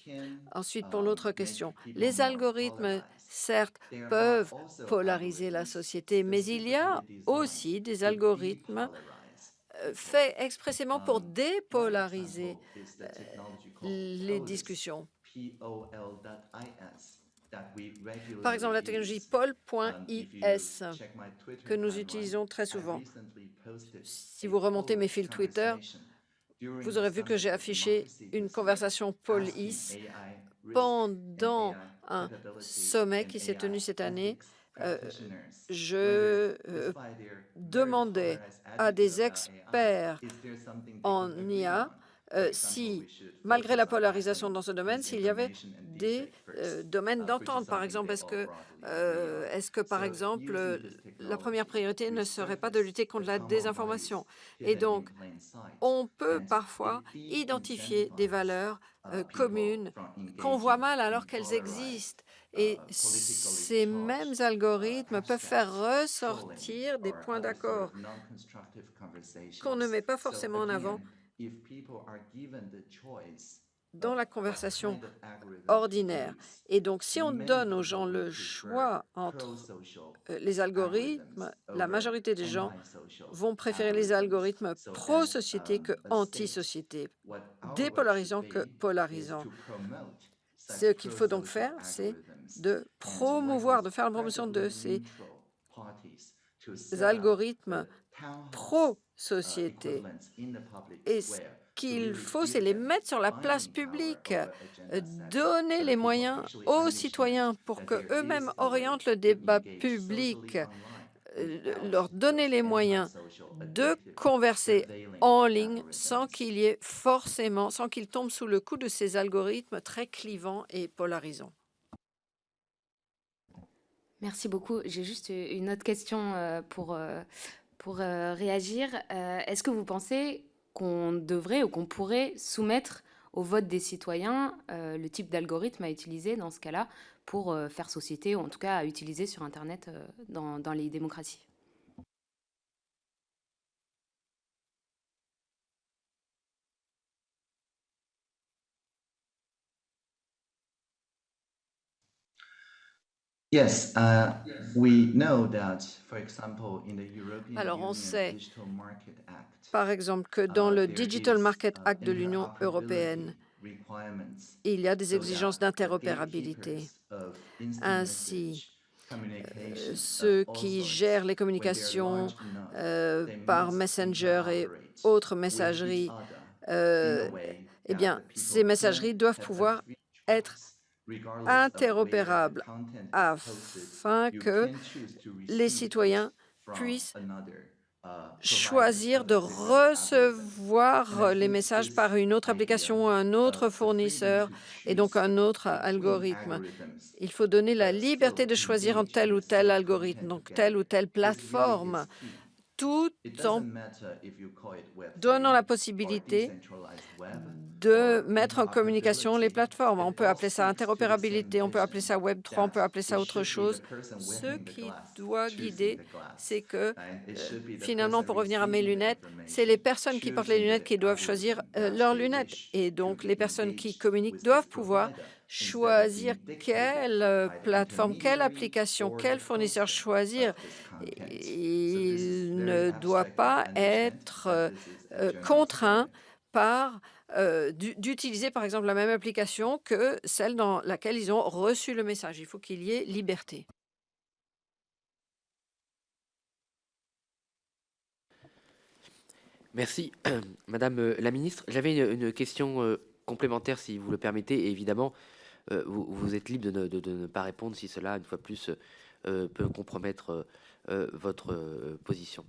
Ensuite, pour l'autre question, les algorithmes, certes, peuvent polariser la société, mais il y a aussi des algorithmes faits expressément pour dépolariser les discussions. Par exemple, la technologie Pol.is que nous utilisons très souvent. Si vous remontez mes fils Twitter, vous aurez vu que j'ai affiché une conversation Pol.is pendant un sommet qui s'est tenu cette année. Je demandais à des experts en IA si, malgré la polarisation dans ce domaine, s'il y avait des domaines d'entente. Par exemple, est-ce que, par exemple, la première priorité ne serait pas de lutter contre la désinformation? Et donc, on peut parfois identifier des valeurs communes qu'on voit mal alors qu'elles existent. Et ces mêmes algorithmes peuvent faire ressortir des points d'accord qu'on ne met pas forcément en avant dans la conversation ordinaire. Et donc, si on donne aux gens le choix entre les algorithmes, la majorité des gens vont préférer les algorithmes pro-société que anti-société, dépolarisants que polarisants. Ce qu'il faut donc faire, c'est de promouvoir, de faire la promotion de ces algorithmes pro-société. Et ce qu'il faut, c'est les mettre sur la place publique, donner les moyens aux citoyens pour qu'eux-mêmes orientent le débat public, leur donner les moyens de converser en ligne sans qu'il y ait forcément, sans qu'ils tombent sous le coup de ces algorithmes très clivants et polarisants. Merci beaucoup. J'ai juste une autre question pour réagir. Est-ce que vous pensez qu'on devrait ou qu'on pourrait soumettre au vote des citoyens le type d'algorithme à utiliser dans ce cas-là pour faire société, ou en tout cas à utiliser sur Internet dans les démocraties? Yes, we know that, for example, in the European Alors, on Union sait, Digital Market Act, par exemple, que dans le there Digital is, Market Act de l'Union européenne, requirements il y a des so that exigences the d'interopérabilité. gatekeepers of instant Ainsi, message communication, ceux of qui all sorts, gèrent les when they're communications large enough, they par must Messenger et interoperate autres with messageries, each other euh, in a way eh that bien, the people ces messageries can doivent have a pouvoir free être choice, regardless of where the interopérables content is afin posted. You que can choose to les receive citoyens from puissent another choisir de recevoir les messages par une autre application, un autre fournisseur et donc un autre algorithme. Il faut donner la liberté de choisir en tel ou tel algorithme, donc telle ou telle plateforme, tout en donnant la possibilité de mettre en communication les plateformes. On peut appeler ça interopérabilité, on peut appeler ça Web 3, on peut appeler ça autre chose. Ce qui doit guider, c'est que finalement, pour revenir à mes lunettes, c'est les personnes qui portent les lunettes qui doivent choisir leurs lunettes. Et donc, les personnes qui communiquent doivent pouvoir choisir quelle plateforme, quelle application, quel fournisseur choisir. Il ne doit pas être contraint par d'utiliser par exemple la même application que celle dans laquelle ils ont reçu le message. Il faut qu'il y ait liberté. Merci, Madame la ministre. J'avais une question complémentaire, si vous le permettez. Et évidemment, vous êtes libre de ne pas répondre si cela, une fois plus, peut compromettre votre position.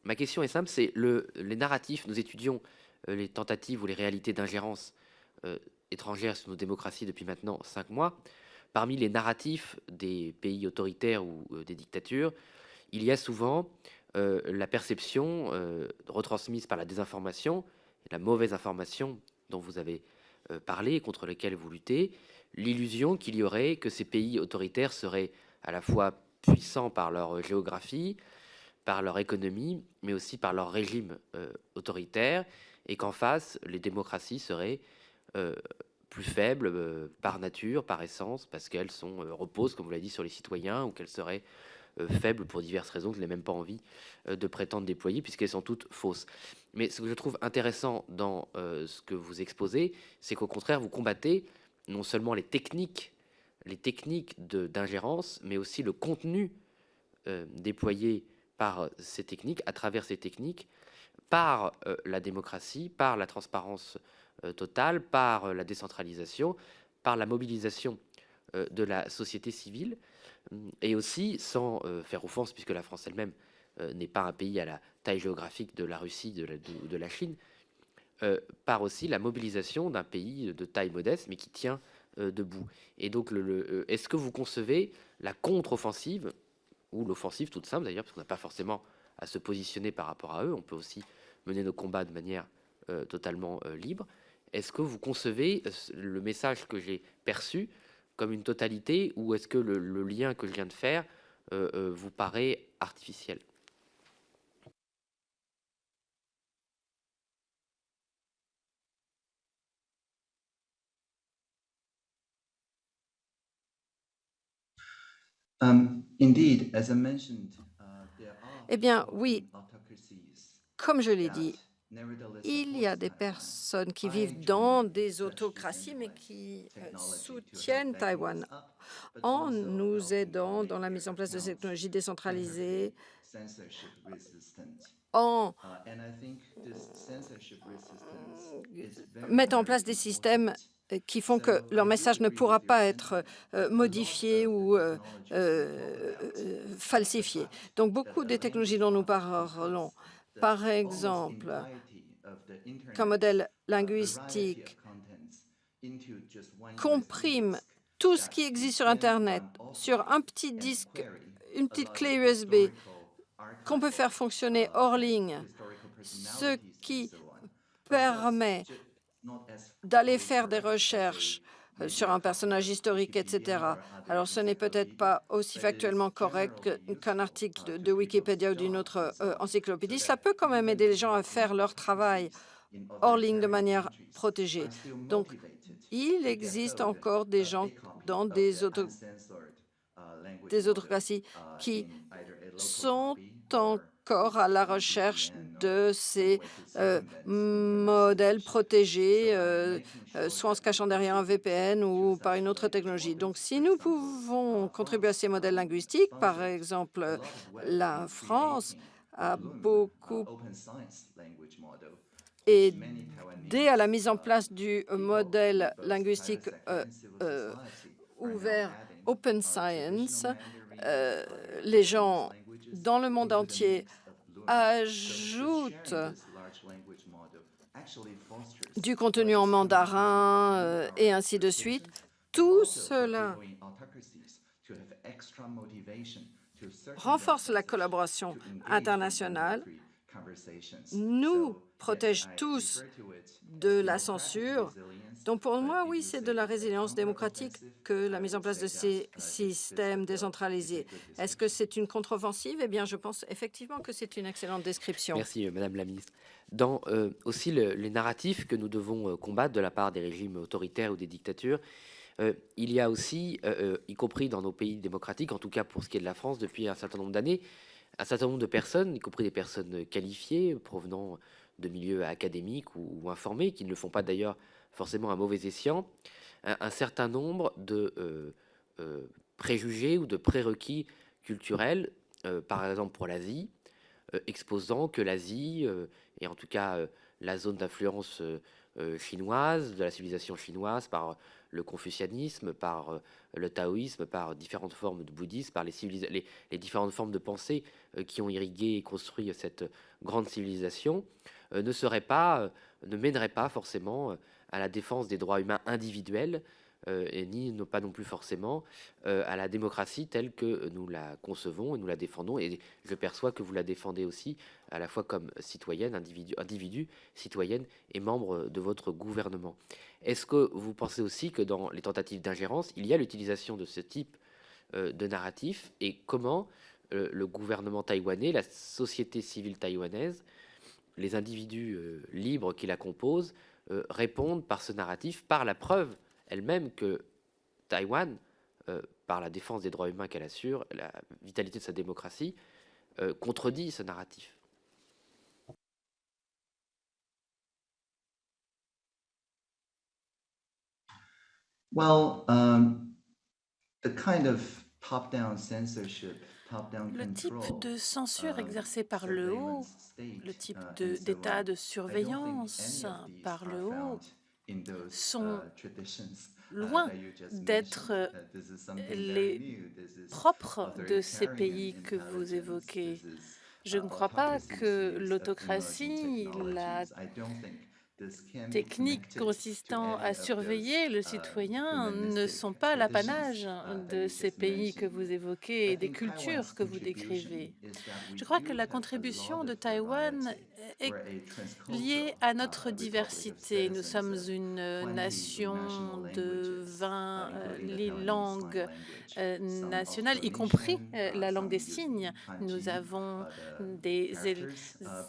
Ma question est simple, c'est les narratifs. Nous étudions les tentatives ou les réalités d'ingérence étrangère sur nos démocraties depuis maintenant 5 mois. Parmi les narratifs des pays autoritaires ou des dictatures, il y a souvent la perception retransmise par la désinformation, la mauvaise information dont vous avez parlé et contre laquelle vous luttez, l'illusion qu'il y aurait que ces pays autoritaires seraient à la fois puissants par leur géographie, par leur économie, mais aussi par leur régime autoritaire, et qu'en face, les démocraties seraient plus faibles par nature, par essence, parce qu'elles reposent, comme vous l'avez dit, sur les citoyens, ou qu'elles seraient faibles pour diverses raisons que je n'ai même pas envie de prétendre déployer, puisqu'elles sont toutes fausses. Mais ce que je trouve intéressant dans ce que vous exposez, c'est qu'au contraire, vous combattez non seulement les techniques d'ingérence, mais aussi le contenu déployé par ces techniques, à travers ces techniques, par la démocratie, par la transparence totale, par la décentralisation, par la mobilisation de la société civile, et aussi sans faire offense, puisque la France elle-même n'est pas un pays à la taille géographique de la Russie, de la Chine, par aussi la mobilisation d'un pays de taille modeste, mais qui tient debout. Et donc, est-ce que vous concevez la contre-offensive, ou l'offensive toute simple d'ailleurs, parce qu'on n'a pas forcément à se positionner par rapport à eux, on peut aussi mener nos combats de manière totalement libre. Est-ce que vous concevez le message que j'ai perçu comme une totalité, ou est-ce que le lien que je viens de faire vous paraît artificiel? Indeed, as I mentioned, there are Eh bien, people oui, in autocracies comme je l'ai that dit, nevertheless il y a support des Taiwan personnes qui by vivent dans joining des such autocraties, mais decentralized qui technology to help soutiennent back Taïwan things up, but en also nous helping aidant make dans la their mise en place de ces accounts technologies décentralisées, censorship resistant. en And I think this censorship resistance is mettant en place des systèmes qui font que leur message ne pourra pas être modifié ou falsifié. Donc, beaucoup des technologies dont nous parlons, par exemple, qu'un modèle linguistique comprime tout ce qui existe sur Internet sur un petit disque, une petite clé USB qu'on peut faire fonctionner hors ligne, ce qui permet d'aller faire des recherches sur un personnage historique, etc. Alors, ce n'est peut-être pas aussi factuellement correct qu'un article de Wikipédia ou d'une autre encyclopédie. Cela peut quand même aider les gens à faire leur travail hors ligne de manière protégée. Donc, il existe encore des gens dans des autocraties qui sont encore à la recherche de ces modèles protégés, soit en se cachant derrière un VPN ou par une autre technologie. Donc, si nous pouvons contribuer à ces modèles linguistiques, par exemple, la France a beaucoup aidé à la mise en place du modèle linguistique ouvert Open Science. Les gens dans le monde entier ajoutent du contenu en mandarin et ainsi de suite. Tout cela renforce la collaboration internationale, nous protège tous de la censure. Donc pour moi, oui, c'est de la résilience démocratique que la mise en place de ces systèmes décentralisés. Est-ce que c'est une contre-offensive? Eh bien, je pense effectivement que c'est une excellente description. Merci, Madame la Ministre. Dans aussi les narratifs que nous devons combattre de la part des régimes autoritaires ou des dictatures, Il y a aussi, y compris dans nos pays démocratiques, en tout cas pour ce qui est de la France, depuis un certain nombre d'années, un certain nombre de personnes, y compris des personnes qualifiées, provenant de milieux académiques ou informés, qui ne le font pas d'ailleurs forcément à mauvais escient, un certain nombre de préjugés ou de prérequis culturels, par exemple pour l'Asie, exposant que l'Asie, et en tout cas la zone d'influence chinoise, de la civilisation chinoise, par le confucianisme, par le taoïsme, par différentes formes de bouddhisme, par les différentes formes de pensée qui ont irrigué et construit cette grande civilisation, ne mènerait pas forcément à la défense des droits humains individuels, et pas non plus forcément à la démocratie telle que nous la concevons et nous la défendons. Et je perçois que vous la défendez aussi à la fois comme citoyenne, individu, citoyenne et membre de votre gouvernement. Est-ce que vous pensez aussi que dans les tentatives d'ingérence, il y a l'utilisation de ce type de narratif, et comment le gouvernement taïwanais, la société civile taïwanaise, les individus libres qui la composent répondent par ce narratif, par la preuve elle-même que Taïwan, par la défense des droits humains qu'elle assure, la vitalité de sa démocratie, contredit ce narratif? Well, the kind of top-down censorship, top-down Le type control, de censure exercée par le haut, le type d'état de surveillance par le haut sont loin d'être les propres de ces pays que vous évoquez. Je ne crois pas que l'autocratie, la technique consistant à surveiller le citoyen ne sont pas l'apanage de ces pays que vous évoquez et des cultures que vous décrivez. Je crois que la contribution de Taïwan est liée à notre diversité. Nous sommes une nation de 20 langues nationales, y compris la langue des signes. Nous avons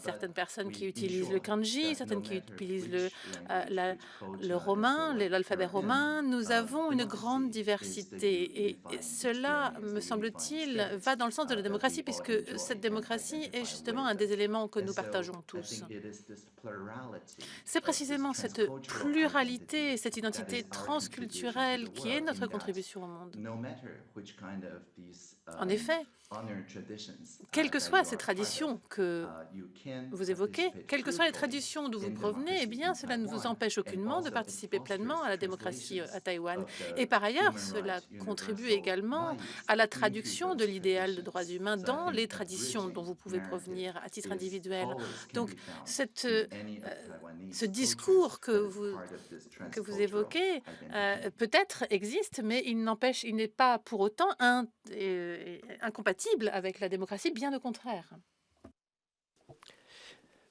certaines personnes qui utilisent le kanji, certaines qui utilisent le romain, l'alphabet romain. Nous avons une grande diversité et cela, me semble-t-il, va dans le sens de la démocratie, puisque cette démocratie est justement un des éléments que nous partageons tous. C'est précisément cette pluralité, cette identité transculturelle qui est notre contribution au monde. En effet, quelles que soient ces traditions que vous évoquez, quelles que soient les traditions d'où vous provenez, eh bien, cela ne vous empêche aucunement de participer pleinement à la démocratie à Taïwan. Et par ailleurs, cela contribue également à la traduction de l'idéal de droits humains dans les traditions dont vous pouvez provenir à titre individuel. Donc, ce discours que vous évoquez peut-être existe, mais il n'est pas pour autant incompatible avec la démocratie, bien au contraire.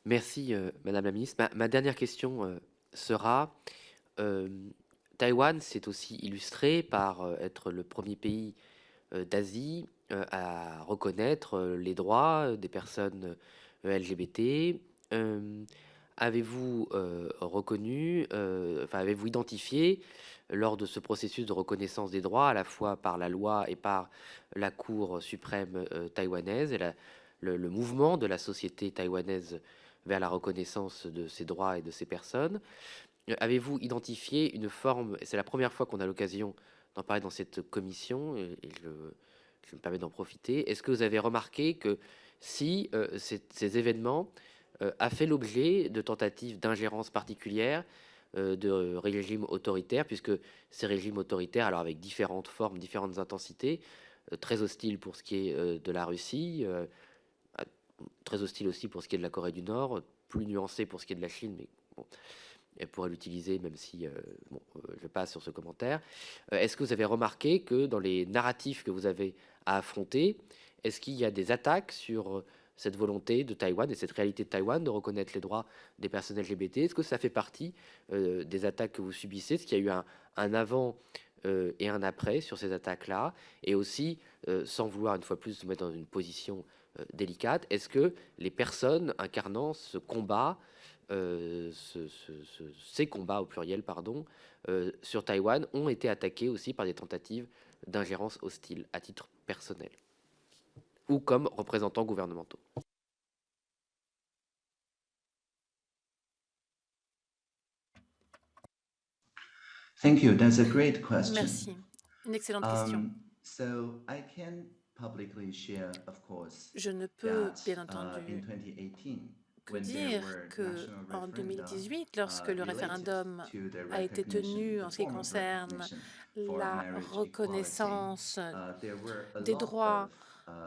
Merci, Madame la Ministre. Ma dernière question sera, Taïwan s'est aussi illustré par être le premier pays d'Asie à reconnaître les droits des personnes LGBT. Avez-vous avez-vous identifié lors de ce processus de reconnaissance des droits, à la fois par la loi et par la Cour suprême taïwanaise, et le mouvement de la société taïwanaise vers la reconnaissance de ces droits et de ces personnes, avez-vous identifié une forme, et c'est la première fois qu'on a l'occasion d'en parler dans cette commission, et je me permets d'en profiter, est-ce que vous avez remarqué que si ces événements a fait l'objet de tentatives d'ingérence particulière de régimes autoritaires, puisque ces régimes autoritaires, alors avec différentes formes, différentes intensités, très hostiles pour ce qui est de la Russie, très hostiles aussi pour ce qui est de la Corée du Nord, plus nuancés pour ce qui est de la Chine, mais bon, elle pourrait l'utiliser, même si je passe sur ce commentaire. Est-ce que vous avez remarqué que dans les narratifs que vous avez à affronter, est-ce qu'il y a des attaques sur cette volonté de Taïwan et cette réalité de Taïwan de reconnaître les droits des personnes LGBT? Est-ce que ça fait partie des attaques que vous subissez? Est-ce qu'il y a eu un avant et un après sur ces attaques-là? Et aussi, sans vouloir une fois plus vous mettre dans une position délicate, est-ce que les personnes incarnant ce combat ces combats au pluriel, pardon, sur Taïwan ont été attaqués aussi par des tentatives d'ingérence hostile à titre personnel ou comme représentants gouvernementaux. Thank you. That's a great question. Merci. Une excellente question. So I can publicly share, of course, Je ne peux, that, bien in entendu, 2018, que when there dire were que national en referenda, 2018, lorsque le related référendum to the a été recognition, tenu en the ce qui form of concerne recognition for la marriage reconnaissance equality, there were a des lot droits of,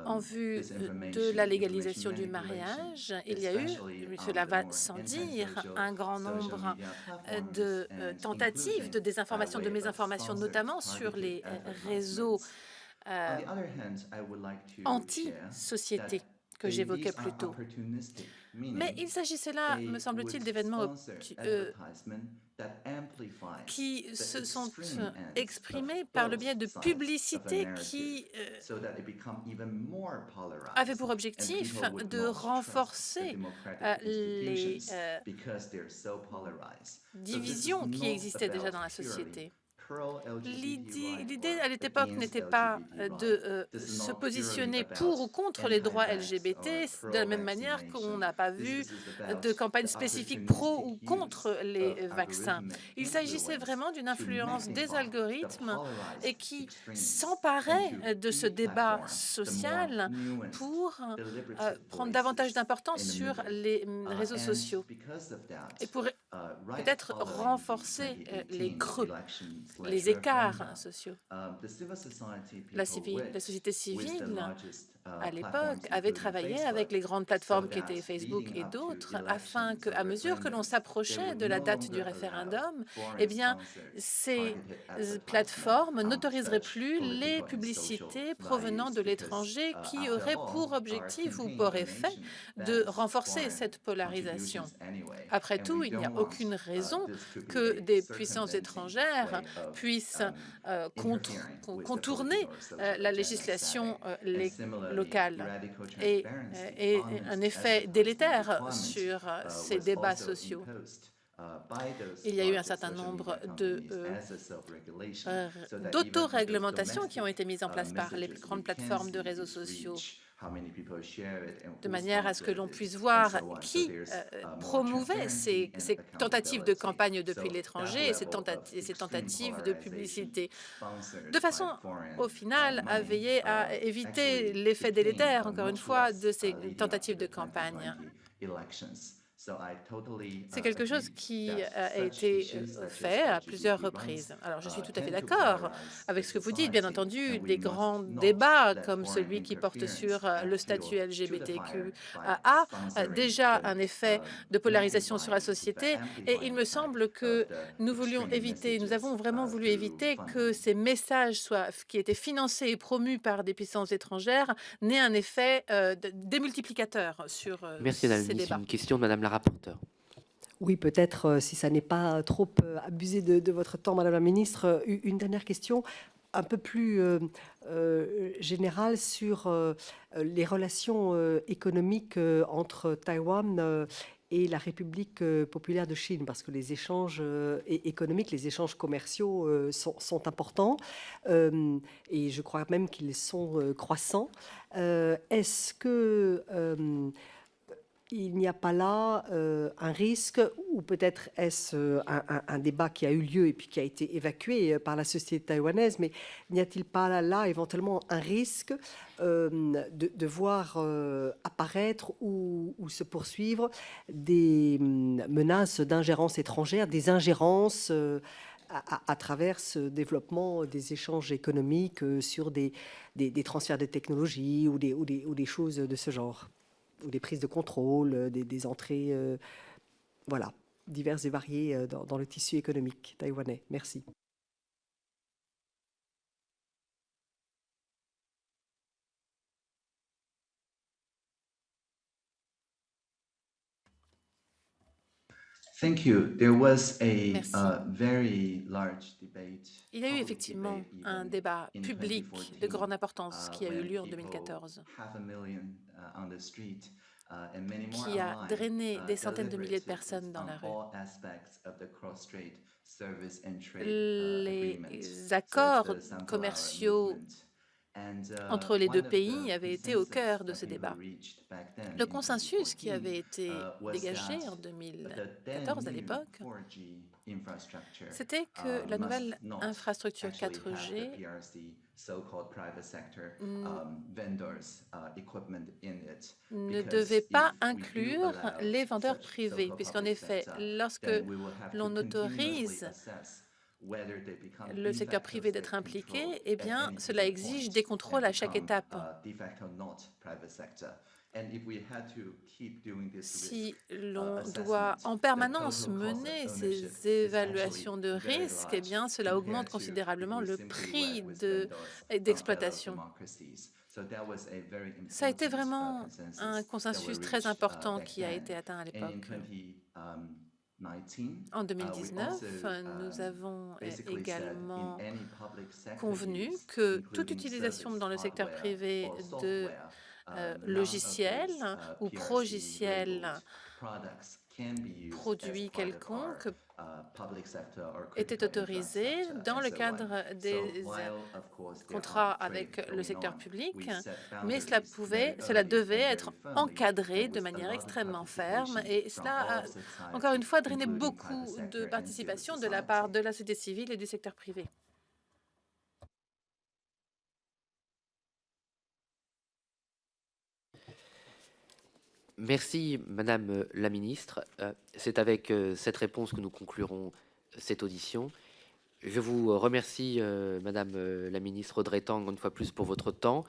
en vue de disinformation, la légalisation information du manipulation, mariage, il y a eu, especially on cela the va more sans dire, anti-social un grand social nombre media platforms de and tentatives including de désinformation, de way of mésinformation, sponsored notamment sur targeted les réseaux advertisements. On the other hand, I would like to anti-société que j'évoquais plus tôt. Mais il s'agissait là, me semble-t-il, d'événements qui se sont exprimés par le biais de publicités qui avaient pour objectif de renforcer les divisions qui existaient déjà dans la société. L'idée à l'époque n'était pas de se positionner pour ou contre les droits LGBT, de la même manière qu'on n'a pas vu de campagne spécifique pro ou contre les vaccins. Il s'agissait vraiment d'une influence des algorithmes et qui s'emparait de ce débat social pour prendre davantage d'importance sur les réseaux sociaux et pour peut-être renforcer les creux, les écarts sociaux. La société civile, à l'époque, avait travaillé avec les grandes plateformes qui étaient Facebook et d'autres, afin qu'à mesure que l'on s'approchait de la date du référendum, eh bien, ces plateformes n'autoriseraient plus les publicités provenant de l'étranger qui auraient pour objectif ou pour effet de renforcer cette polarisation. Après tout, il n'y a aucune raison que des puissances étrangères puissent contourner la législation locale et un effet délétère sur ces débats sociaux. Il y a eu un certain nombre d'autoréglementations qui ont été mises en place par les grandes plateformes de réseaux sociaux, de manière à ce que l'on puisse voir qui promouvait ces tentatives de campagne depuis l'étranger et ces tentatives de publicité, de façon, au final, à veiller à éviter l'effet délétère, encore une fois, de ces tentatives de campagne. C'est quelque chose qui a été fait à plusieurs reprises. Alors, je suis tout à fait d'accord avec ce que vous dites. Bien entendu, des grands débats comme celui qui porte sur le statut LGBTQ a déjà un effet de polarisation sur la société et il me semble que nous avons vraiment voulu éviter que ces messages qui étaient financés et promus par des puissances étrangères n'aient un effet démultiplicateur sur ces débats. Une question de Madame la rapporteure. Oui, peut-être, si ça n'est pas trop abusé de votre temps, Madame la Ministre, une dernière question un peu plus générale sur les relations économiques entre Taïwan et la République populaire de Chine, parce que les échanges économiques, les échanges commerciaux sont importants et je crois même qu'ils sont croissants. Est-ce que il n'y a pas là un risque, ou peut-être est-ce un débat qui a eu lieu et puis qui a été évacué par la société taïwanaise, mais n'y a-t-il pas là éventuellement un risque de voir apparaître ou se poursuivre des menaces d'ingérence étrangère, des ingérences à travers ce développement des échanges économiques sur des transferts de technologies ou des choses de ce genre, ou des prises de contrôle, des entrées, voilà, diverses et variées dans le tissu économique taïwanais. Merci. Thank you. There was a very large debate. Il y a eu effectivement un débat public de grande importance qui a eu lieu en 2014. qui a drainé des centaines de milliers de personnes dans la rue. Les accords commerciaux entre les deux pays avaient été au cœur de ce débat. Le consensus qui avait été dégagé en 2014 à l'époque, c'était que la nouvelle infrastructure 4G ne devait pas inclure les vendeurs privés, puisqu'en effet, lorsque l'on autorise le secteur privé d'être impliqué, eh bien, cela exige des contrôles à chaque étape. Si l'on doit en permanence mener ces évaluations de risque, eh bien, cela augmente considérablement le prix d'exploitation. Ça a été vraiment un consensus très important qui a été atteint à l'époque. En 2019, nous avons également convenu que toute utilisation dans le secteur privé de logiciels ou progiciels, produits quelconques, était autorisée dans le cadre des contrats avec le secteur public, mais cela devait être encadré de manière extrêmement ferme, et cela a, encore une fois, drainé beaucoup de participation de la part de la société civile et du secteur privé. Merci, Madame la Ministre. C'est avec cette réponse que nous conclurons cette audition. Je vous remercie, Madame la Ministre Audrey Tang, une fois plus pour votre temps,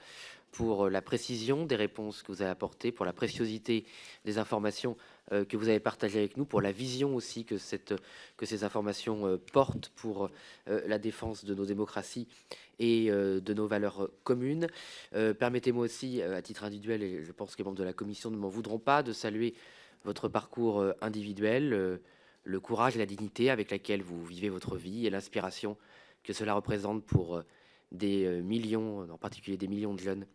pour la précision des réponses que vous avez apportées, pour la préciosité des informations que vous avez partagées avec nous, pour la vision aussi que ces informations portent pour la défense de nos démocraties et de nos valeurs communes. Permettez-moi aussi, à titre individuel, et je pense que les membres de la Commission ne m'en voudront pas, de saluer votre parcours individuel, le courage et la dignité avec laquelle vous vivez votre vie et l'inspiration que cela représente pour des millions, en particulier des millions de jeunes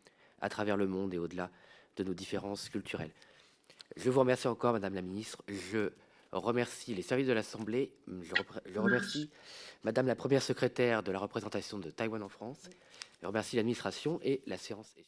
à travers le monde et au-delà de nos différences culturelles. Je vous remercie encore, Madame la Ministre. Je remercie les services de l'Assemblée. Je remercie Madame la Première Secrétaire de la représentation de Taïwan en France. Je remercie l'administration et la séance est